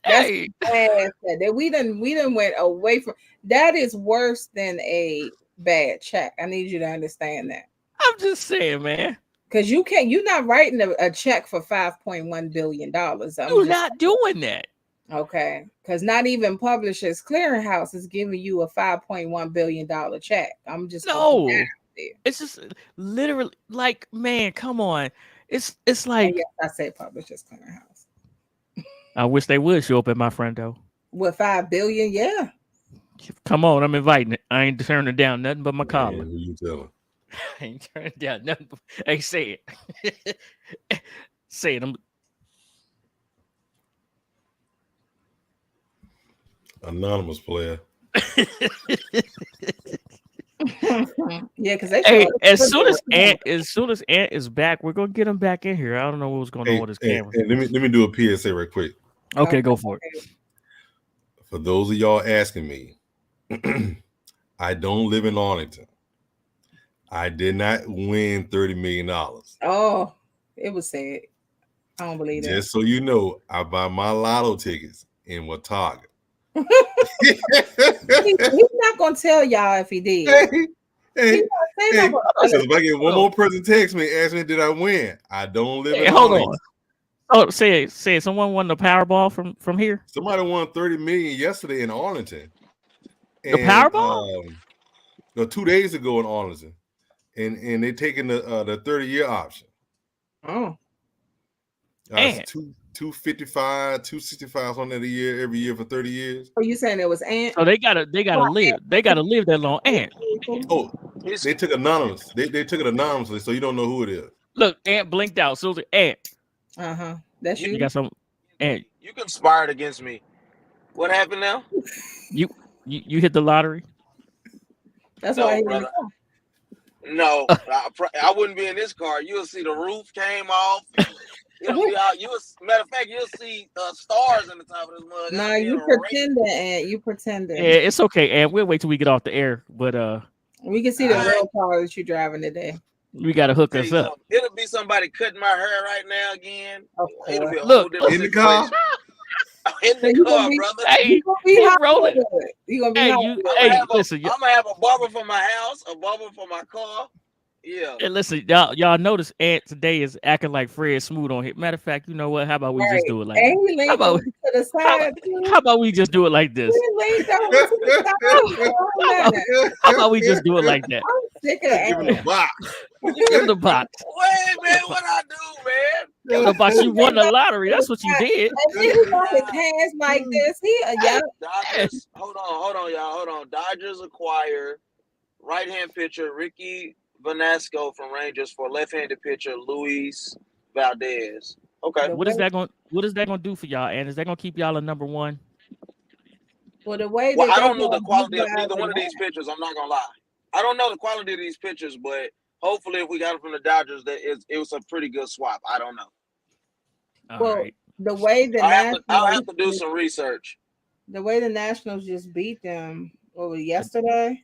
That's hey. past that. That we done went away from. That is worse than a bad check. I need you to understand that. I'm just saying, man. Because you're not writing a check for $5.1 billion. You're not doing that. Okay. Because not even Publishers Clearinghouse is giving you a $5.1 billion check. I'm just No. there. It's just literally like, man, come on. It's like, Yes, I say Publishers Clearinghouse. I wish they would show up at my front door. With $5 billion, yeah. Come on, I'm inviting it. I ain't turning down nothing but my collar. Who you telling? I ain't turning down nothing but, hey, say it. Say it. Anonymous player. Yeah, because they Hey, as soon as Ant is back, we're gonna get him back in here. I don't know what's going on with his camera. Hey, let me do a PSA right quick. Okay, go for it. For those of y'all asking me, I don't live in Arlington. I did not win $30 million. Oh, it was said. I don't believe that. Just so you know, I buy my lotto tickets in Watauga. He's not gonna tell y'all if he did. Hey, if I get one more person text me, ask me, did I win? I don't live in hold Arlington. on. Oh, say it. Someone won the Powerball from here. Somebody won $30 million yesterday in Arlington. The Powerball? No, 2 days ago in Arlington, and they taking the 30-year option. Oh, It's 255, 265 on that a year every year for 30 years. so you saying it was Ant? So they gotta live. They gotta live that long. Ant. Oh, they took anonymous. They took it anonymously, so you don't know who it is. Look, Ant blinked out. Susan, Ant. That's you. You got some. Ant. You conspired against me. What happened now? You hit the lottery. That's No, why brother. No, I wouldn't be in this car. You'll see the roof came off. It'll be out. Matter of fact, you'll see stars in the top of this mug. No, you pretending, Ant. You pretending. Yeah, it's okay, Ant. We'll wait till we get off the air. But we can see the real car that you're driving today. We gotta hook us up. It'll be somebody cutting my hair right now again. It'll be a look whole in the car. In the car, brother. Hey, you gonna be rolling. You gonna be Hey, listen. I'm gonna have a barber for my house, a barber for my car. Yeah. Hey, listen, y'all notice Ant today is acting like Fred Smoot on here. Matter of fact, you know what? How about we just do it like this? How about we just do it like this? How about we just do it like that? I'm sick of Give him the box. Give him the box. Wait, man, what I do, man? Give him the box. You won the lottery. That's what you did. And then he got his hands like this. Dodgers. Hold on, y'all. Hold on. Dodgers acquire right-hand pitcher Ricky Vanasco from Rangers for left-handed pitcher Luis Valdez. Okay. What is that going to do for y'all? And is that going to keep y'all a number one? Well, the way I don't know the quality of neither one of these pitchers. I'm not gonna lie. I don't know the quality of these pitchers, but hopefully, if we got them from the Dodgers, it was a pretty good swap. I don't know. All right. The way the I'll have to do some research. The way the Nationals just beat them, what was yesterday?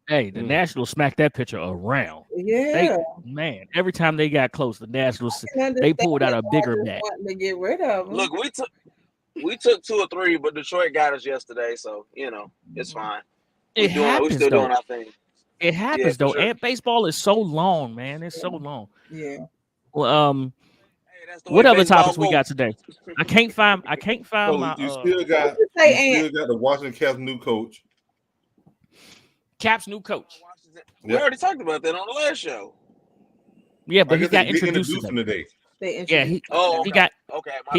Hey, the Nationals smacked that pitcher around. Yeah, man. Every time they got close, the Nationals they pulled out a bigger bat. To get rid of them. Look, we took 2 or 3, but Detroit got us yesterday, so it's fine. It happens, we're still though. doing our thing. It happens though, sure. and baseball is so long, man. It's so long. Yeah. Well, Hey, that's the what way other baseball topics we got goes. today? I can't find So my you still got the Washington Caps new coach. Caps new coach. We already talked about that on the last show. Yeah, but he got they introduced him today. He My got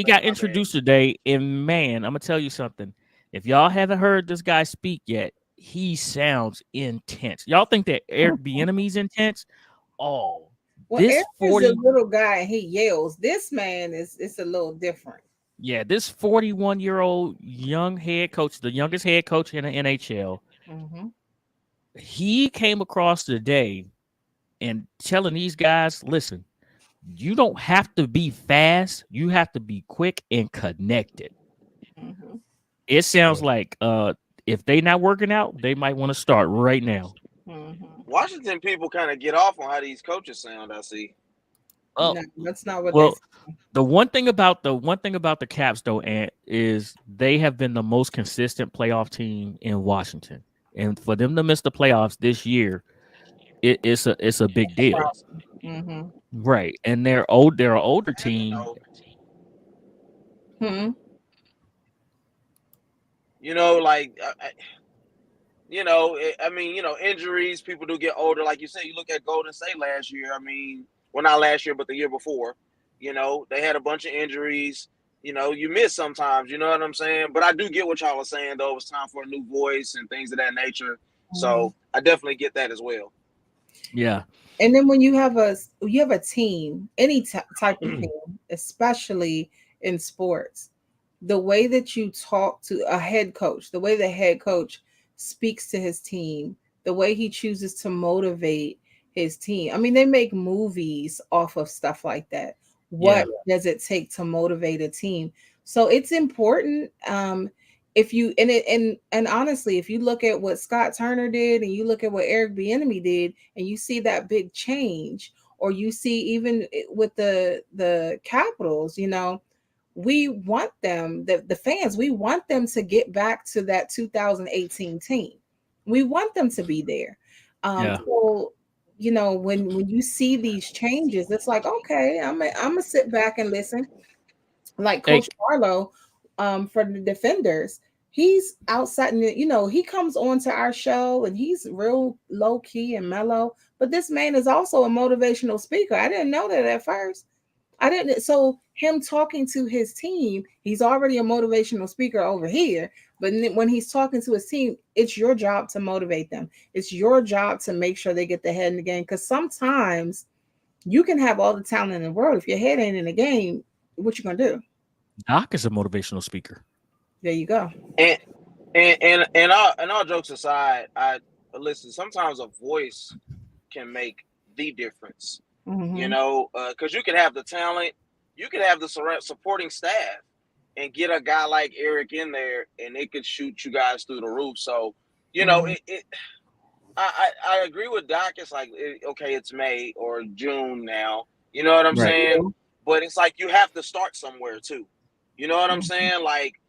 bad. introduced today, and man, I'm gonna tell you something. If y'all haven't heard this guy speak yet, he sounds intense. Y'all think that Eric Bienemy's intense? Oh, well, this Eric 40 is a little guy and he yells. This man it's a little different. Yeah, this 41-year-old young head coach, the youngest head coach in the NHL, he came across today and telling these guys, listen, you don't have to be fast. You have to be quick and connected. It sounds like if they not working out, they might want to start right now. Washington people kind of get off on how these coaches sound, I see. Oh, no, that's not what well, the one thing about the Caps though, Ant, is they have been the most consistent playoff team in Washington. And for them to miss the playoffs this year, it's a big deal. Right. And they're an older team. Injuries, people do get older. Like you said, you look at Golden State last year. I mean, well, not last year, but the year before. They had a bunch of injuries. You miss sometimes, you know what I'm saying? But I do get what y'all are saying, though. It's time for a new voice and things of that nature. So I definitely get that as well. Yeah. And then when you have a team, any type of team, especially in sports, the way that you talk to a head coach, the way the head coach speaks to his team, the way he chooses to motivate his team. I mean, they make movies off of stuff like that. What does it take to motivate a team? So it's important. If you and honestly, if you look at what Scott Turner did and you look at what Eric Beinemy did, and you see that big change, or you see even with the Capitals, we want them, the fans, we want them to get back to that 2018 team. We want them to be there. So when you see these changes, it's like, okay, I'm gonna sit back and listen. Like Coach Barlow, for the Defenders, he's outside, and he comes on to our show and he's real low key and mellow. But this man is also a motivational speaker. I didn't know that at first. So him talking to his team, he's already a motivational speaker over here. But when he's talking to his team, it's your job to motivate them. It's your job to make sure they get their head in the game. Because sometimes you can have all the talent in the world. If your head ain't in the game, what you gonna do? Doc is a motivational speaker. There you go. And all jokes aside, listen. Sometimes a voice can make the difference. Because you can have the talent, you can have the supporting staff, and get a guy like Eric in there, and it could shoot you guys through the roof. So, I agree with Doc. It's like, okay, it's May or June now. You know what I'm saying? But it's like you have to start somewhere too. You know what I'm saying? Like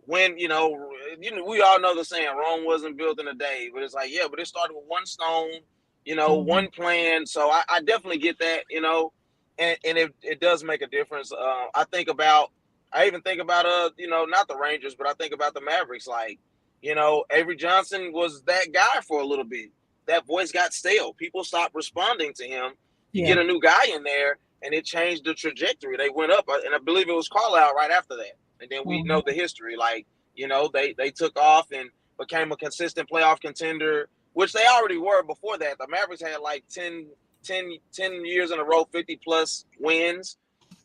when we all know the saying, Rome wasn't built in a day. But it's like, but it started with one stone. One plan. So I definitely get that. And it does make a difference. I even think about not the Rangers, but I think about the Mavericks. Like, Avery Johnson was that guy for a little bit. That voice got stale. People stopped responding to him. You get a new guy in there, and it changed the trajectory. They went up, and I believe it was Carlisle right after that. And then we know the history. Like, they took off and became a consistent playoff contender, which they already were before that. The Mavericks had like 10 years in a row, 50-plus wins,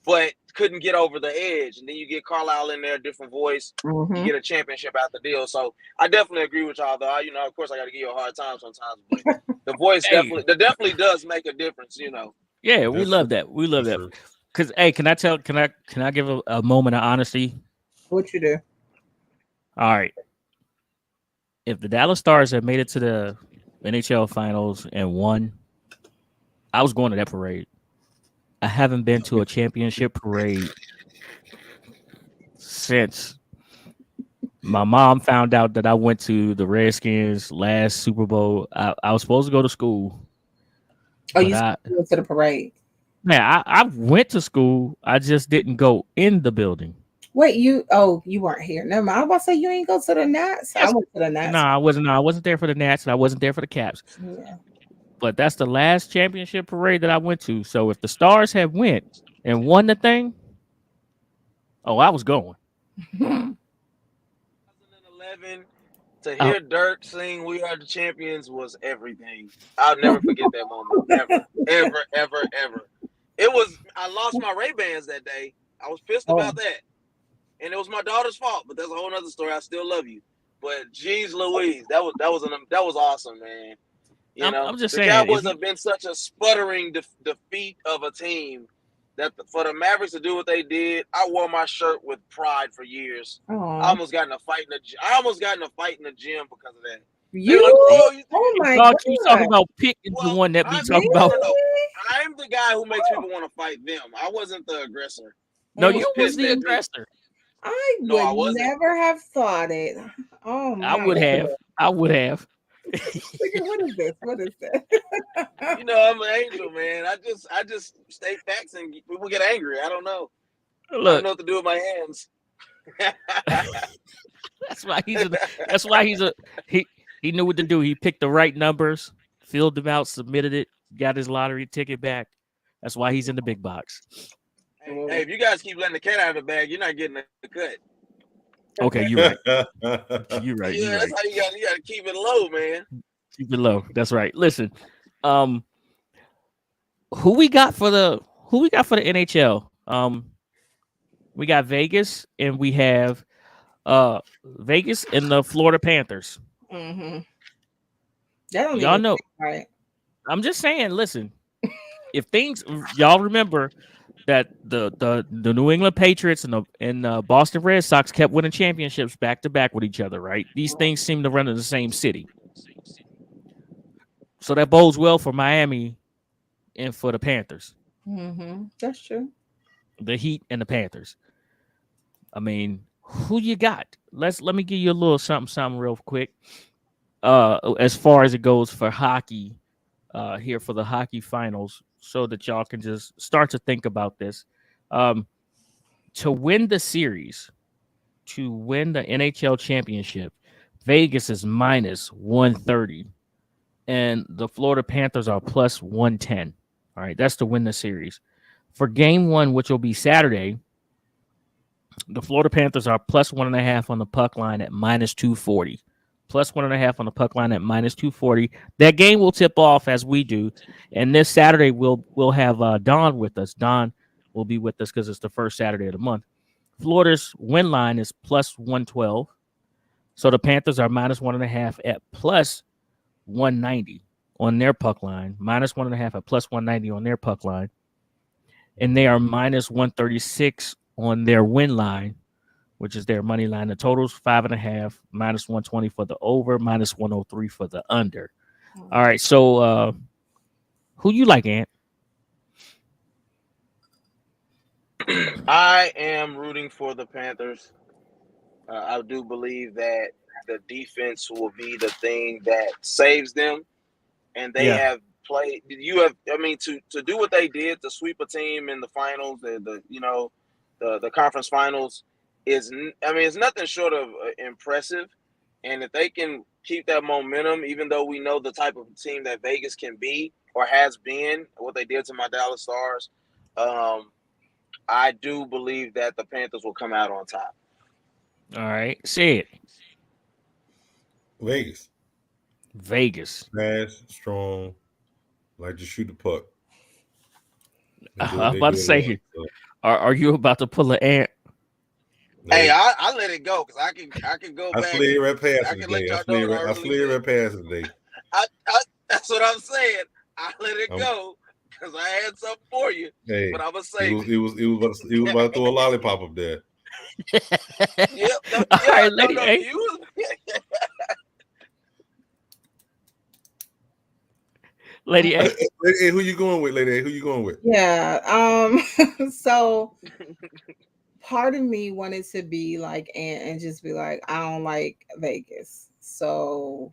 but couldn't get over the edge. And then you get Carlisle in there, different voice. You get a championship out the deal. So I definitely agree with y'all, though. Of course, I got to give you a hard time sometimes, but the voice definitely does make a difference, Yeah, we love that. We love that. Because, can I give a moment of honesty? What you do? All right. If the Dallas Stars had made it to the NHL finals and won, I was going to that parade. I haven't been to a championship parade since My mom found out that I went to the Redskins last Super Bowl. I was supposed to go to school. Oh, But you went to the parade. Man, I went to school. I just didn't go in the building. Wait, you weren't here. Never mind. I was about to say you ain't go to the Nats. I went to the Nats. No, I wasn't. No, I wasn't there for the Nats, and I wasn't there for the Caps. Yeah. But that's the last championship parade that I went to. So if the Stars had went and won the thing, I was going. 2011, to hear Dirk sing "We Are the Champions" was everything. I'll never forget that moment. Ever. It was. I lost my Ray-Bans that day. I was pissed about that, and it was my daughter's fault. But that's a whole other story. I still love you, but geez, Louise, that was awesome, man. I'm just the saying, Cowboys have been such a sputtering defeat of a team that for the Mavericks to do what they did, I wore my shirt with pride for years. I almost got in a fight in the gym because of that. My God! You talking about picking the one that be talking about? I'm the guy who makes people want to fight them. I wasn't the aggressor. No, you was the aggressor. I would never have thought it. Oh my! I would have. What is this? What is that? I'm an angel, man. I just state facts and people get angry. I don't know. Look, I don't know what to do with my hands. That's why he knew what to do. He picked the right numbers, filled them out, submitted it, got his lottery ticket back. That's why he's in the big box. Hey, if you guys keep letting the cat out of the bag, you're not getting the cut. Okay, you're right. You're right. Yeah, that's how you got to keep it low, man. Keep it low. That's right. Listen, who we got for the NHL? We got Vegas, and we have Vegas and the Florida Panthers. Mm-hmm. Y'all know, right? I'm just saying. Listen, if y'all remember that the New England Patriots and the Boston Red Sox kept winning championships back to back with each other, right? These things seem to run in the same city, so that bodes well for Miami and for the Panthers. Mm-hmm. That's true. The Heat and the Panthers. I mean, who you got? Let me give you a little something real quick. As far as it goes for hockey, here for the hockey finals, so that y'all can just start to think about this. To win the series, to win the NHL championship, Vegas is minus 130, and the Florida Panthers are plus 110. All right, that's to win the series. For game one, which will be Saturday, the Florida Panthers are plus 1.5 on the puck line at minus 240. Plus 1.5 on the puck line at minus 240. That game will tip off as we do. And this Saturday, we'll have Don with us. Don will be with us because it's the first Saturday of the month. Florida's win line is plus 112. So the Panthers are minus 1.5 at plus 190 on their puck line. Minus 1.5 at plus 190 on their puck line. And they are minus 136 on their win line, which is their money line. The total's 5.5, minus 120 for the over, minus 103 for the under. All right, so who you like, Ant? I am rooting for the Panthers. I do believe that the defense will be the thing that saves them, and they have played. To do what they did to sweep a team in the finals, the conference finals. It's nothing short of impressive. And if they can keep that momentum, even though we know the type of team that Vegas can be or has been, what they did to my Dallas Stars, I do believe that the Panthers will come out on top. All right. Say it. Vegas. Fast, strong, like to shoot the puck. I was about to say, are you about to pull an Ant? Hey, I let it go because I can go back. I slid right past it today. I slid right past it today. That's what I'm saying. I let it go because I had something for you. Hey, but I was saying it was about to throw a lollipop up there. Yep. All right, lady. Lady A. Hey, who you going with, Lady A? Who you going with? Yeah. So part of me wanted to be like and just be like, I don't like Vegas, so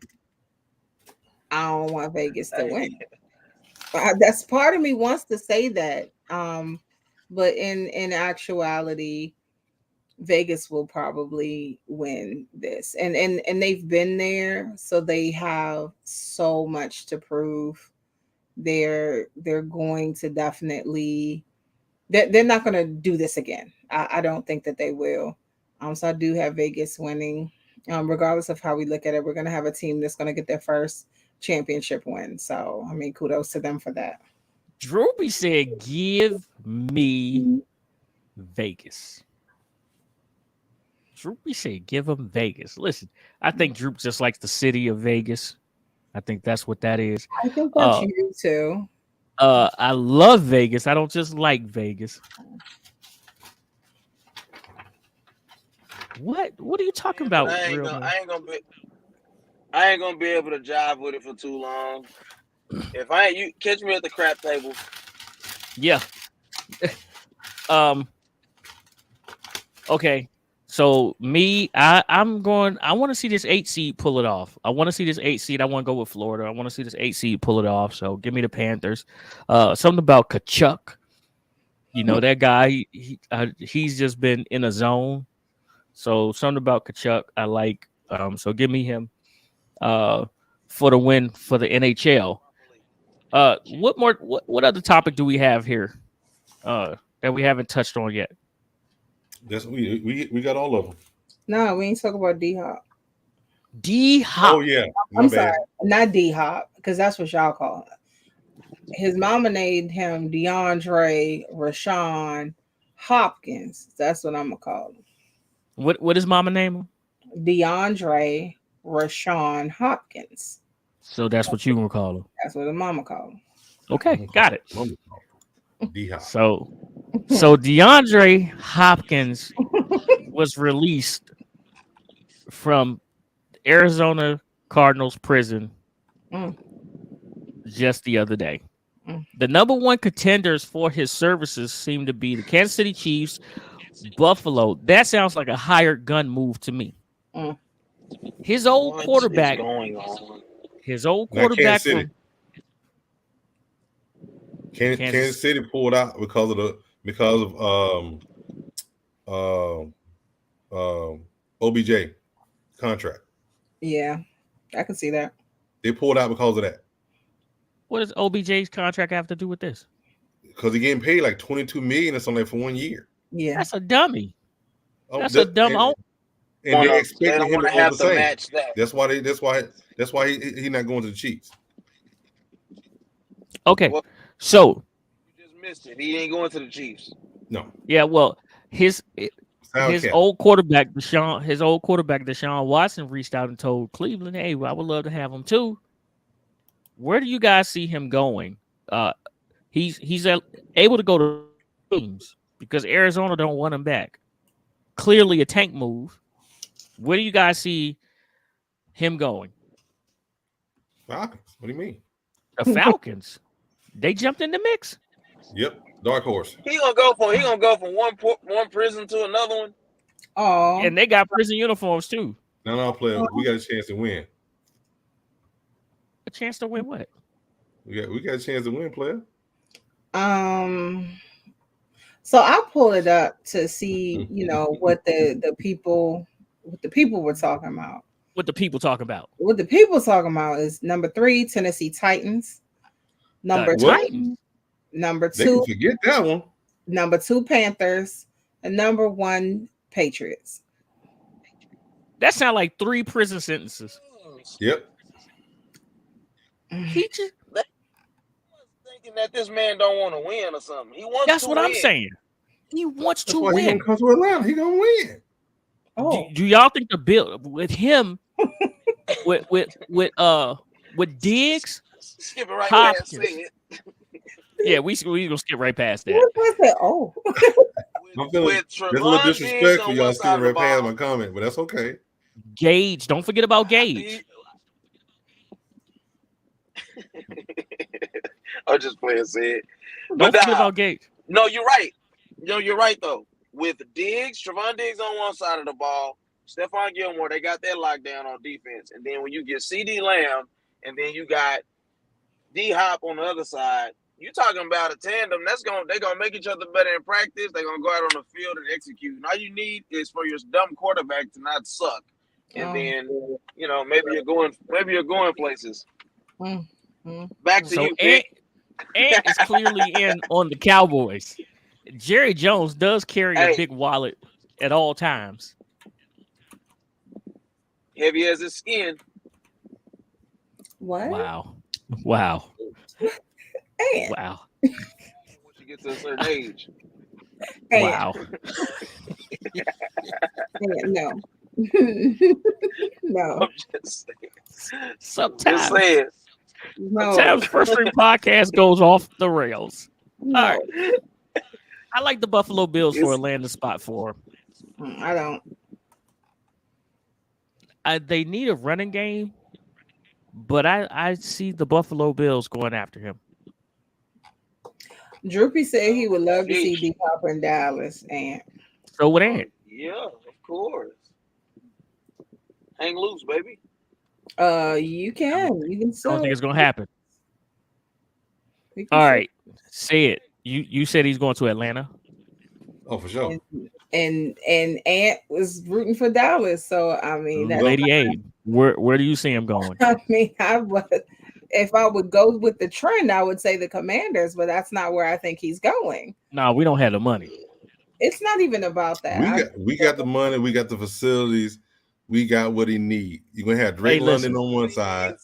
I don't want Vegas to win. That's part of me wants to say that. But in actuality, Vegas will probably win this. And they've been there, so they have so much to prove. They're going to definitely they're not going to do this again. I don't think that they will. So I do have Vegas winning. Regardless of how we look at it, we're going to have a team that's going to get their first championship win. So, I mean, kudos to them for that. Droopy said, give me Vegas. Droopy said, give him Vegas. Listen, I think Droop just likes the city of Vegas. I think that's what that is. I think that's you too. I love Vegas. I don't just like Vegas. What are you talking about? I ain't gonna be able to jive with it for too long. If you catch me at the crap table. Yeah. Okay. So me, I want to see this 8 seed pull it off. I want to see this 8 seed. I want to go with Florida. I want to see this 8 seed pull it off. So give me the Panthers. Something about Kachuk. You know, that guy, he's just been in a zone. So something about Kachuk I like. So give me him for the win for the NHL. What other topic do we have here that we haven't touched on yet? That's we got all of them. No, we ain't talking about D-Hop. D-Hop. Oh yeah, I'm sorry, not D-Hop, because that's what y'all call it. His mama named him Deandre Rashawn Hopkins. That's what I'm gonna call him. What is mama name him? Deandre Rashawn Hopkins. So that's what you gonna call him. That's what the mama called him. Okay, got it. D-Hop. So DeAndre Hopkins was released from Arizona Cardinals prison just the other day. The number one contenders for his services seem to be the Kansas City Chiefs, Buffalo. That sounds like a hired gun move to me. His old quarterback. His old quarterback from Kansas City pulled out because of OBJ contract. Yeah, I can see that. They pulled out because of that. What does OBJ's contract have to do with this? Because he's getting paid like $22 million or something for 1 year. Yeah, that's a dummy. Oh, that's a dumb. And they expecting him to have the same. match that. That's why he's not going to the Chiefs. Okay, well, so you just missed it. He ain't going to the Chiefs. No. Yeah, well, his old quarterback Deshaun Watson reached out and told Cleveland, "Hey, I would love to have him too." Where do you guys see him going? He's able to go to teams because Arizona don't want him back. Clearly a tank move. Where do you guys see him going? Falcons. What do you mean? The Falcons. They jumped in the mix. Yep, dark horse. He gonna go from one prison to another one. Oh, and they got prison uniforms too. No, player. We got a chance to win. A chance to win what? We got a chance to win, player. So I pulled it up to see, what the people were talking about. What the people talk about? What the people talking about is number 3, Tennessee Titans. Number 2, number 2. They can forget that one. Number 2, Panthers, and number 1, Patriots. That sounds like 3 prison sentences. Yep. He just thinking that this man don't want to win or something. He wants. That's to what win. I'm saying. He wants That's to why win. He gonna come to Atlanta. He gonna win. Oh, Do y'all think the bill with him, with Diggs? Skip it right Hopkins. past it. Yeah, we gonna skip right past that. what was it? Oh, I'm feeling there's a little disrespect for y'all skipping right past my comment, but that's okay. Gage, don't forget about Gage. I'm just playing. Said. Don't forget about Gage. No, you're right. You're right though. with Trevon Diggs on one side of the ball, Stephon Gilmore, they got that lockdown on defense. And then when you get CD Lamb, and then you got D Hop on the other side, you talking about a tandem they're gonna make each other better in practice. They're gonna go out on the field and execute. And all you need is for your dumb quarterback to not suck. And then maybe you're going places. Back to you, Pick. Ant is clearly in on the Cowboys. Jerry Jones does carry a big wallet at all times. Heavy as his skin. What? Wow. Ant. Wow. Once you get to a certain age. Wow. No. No. I'm just saying. Sometimes First String Podcast goes off the rails. No. All right. I like the Buffalo Bills for a landing spot for him. I don't. They need a running game, but I see the Buffalo Bills going after him. Droopy said he would love to see D Hop in Dallas, and so would Ant. Yeah, of course. Hang loose, baby. You can. You can. I don't think it's gonna happen. All right, say it. You said he's going to Atlanta. Oh, for sure. And Ant was rooting for Dallas, so I mean, that's Lady A, where do you see him going? I mean, if I would go with the trend, I would say the Commanders, but that's not where I think he's going. No, we don't have the money. It's not even about that. We got the money. We got the facilities. We got what he need. You're gonna have Drake London on one side.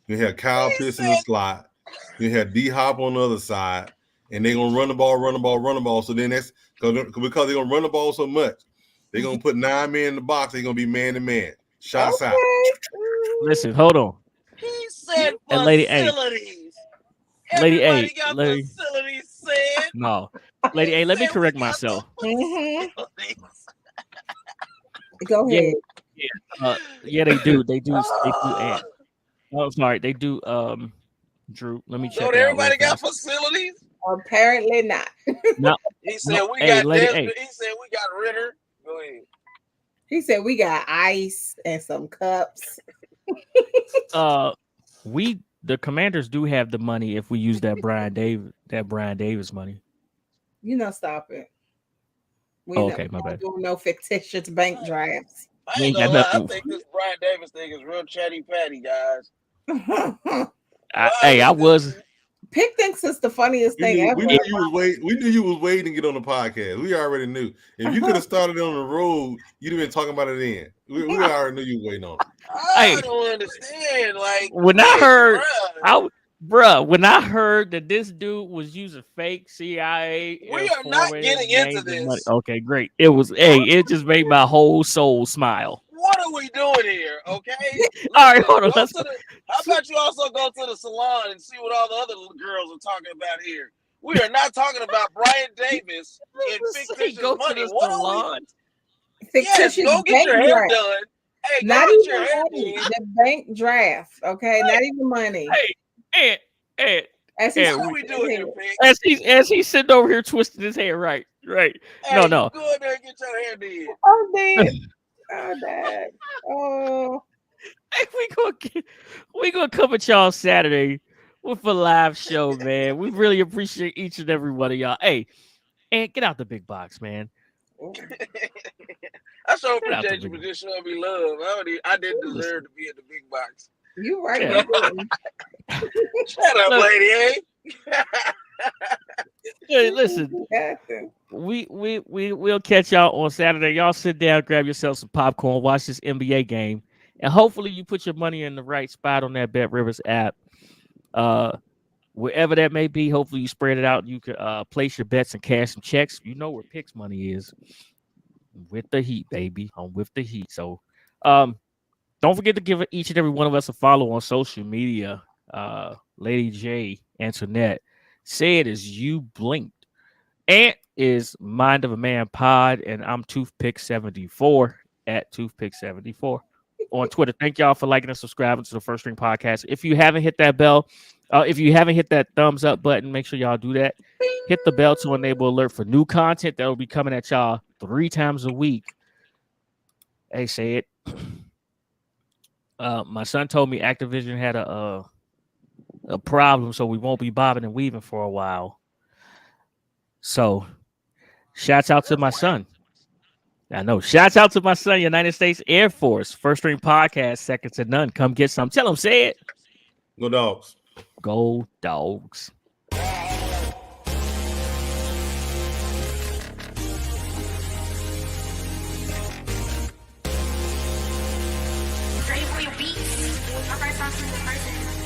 You have Kyle Pitts in the slot. You have D Hop on the other side, and they're gonna run the ball. So then that's because they're gonna run the ball so much, they're gonna put 9 men in the box. They're gonna be man to man. Shots out. Listen, hold on. He said And Lady facilities. A. Lady A. Everybody got facilities said. No. Lady A, let me correct myself. Go ahead. Yeah, they do. They do. Ant. Oh, sorry. They do. Drew, let me check. So everybody got facilities? Apparently not. No. He said we Hey, got Lady A. He said we got Ritter. Go ahead. He said we got ice and some cups. The Commanders do have the money if we use that Brian Davis money. Stop it. Okay, my bad. Doing no fictitious bank drafts. I ain't gonna lie, I think this Brian Davis thing is real chatty patty, guys. I was. Pick thinks it's the funniest thing ever. We knew you was waiting to get on the podcast. We already knew. If you could have started on the road, you'd have been talking about it then. We already knew you were waiting on it. I don't understand. Like when I heard, when I heard that this dude was using fake CIA, we are not getting into this. Okay, great. It was it just made my whole soul smile. What are we doing here? Okay. All right, hold on. How about you also go to the salon and see what all the other girls are talking about here? We are not talking about Brian Davis and fictitious money. What are we? Yes, go get your hair done. Hey, not even money. The bank draft, okay? Not even money. Hey, what are we doing here, Pig? As he's sitting over here twisting his hair, right. Hey, No. Go in there and get your hair did. Oh, Dad. Oh, Dad. Oh. Hey, we gonna come at y'all Saturday with a live show, man. We really appreciate each and every one of y'all. Hey, and get out the big box, man. I sure appreciate you for just showing me love. I didn't deserve to be in the big box. You right. Yeah. Shut up, lady. Hey, listen. We'll catch y'all on Saturday. Y'all sit down, grab yourself some popcorn, watch this NBA game, and hopefully you put your money in the right spot on that Bet Rivers app. Wherever that may be, hopefully you spread it out. You could place your bets and cash some checks. You know where Picks money is. With the Heat, baby. I'm with the Heat. So don't forget to give each and every one of us a follow on social media. Lady J, Antoinette, say it as you blinked. Ant is Mind of a Man Pod, and I'm Toothpick74 at Toothpick74 on Twitter. Thank y'all for liking and subscribing to the First String Podcast. If you haven't hit that bell, If you haven't hit that thumbs up button, make sure y'all do that. Hit the bell to enable alert for new content that will be coming at y'all 3 times a week. Hey, say it. My son told me Activision had a problem, so we won't be bobbing and weaving for a while. So, shouts out to my son. I know. Shouts out to my son, United States Air Force. First String Podcast, second to none. Come get some. Tell him, say it. Go Dogs. Go Dogs. Ready for your beats? All right, talk to the person.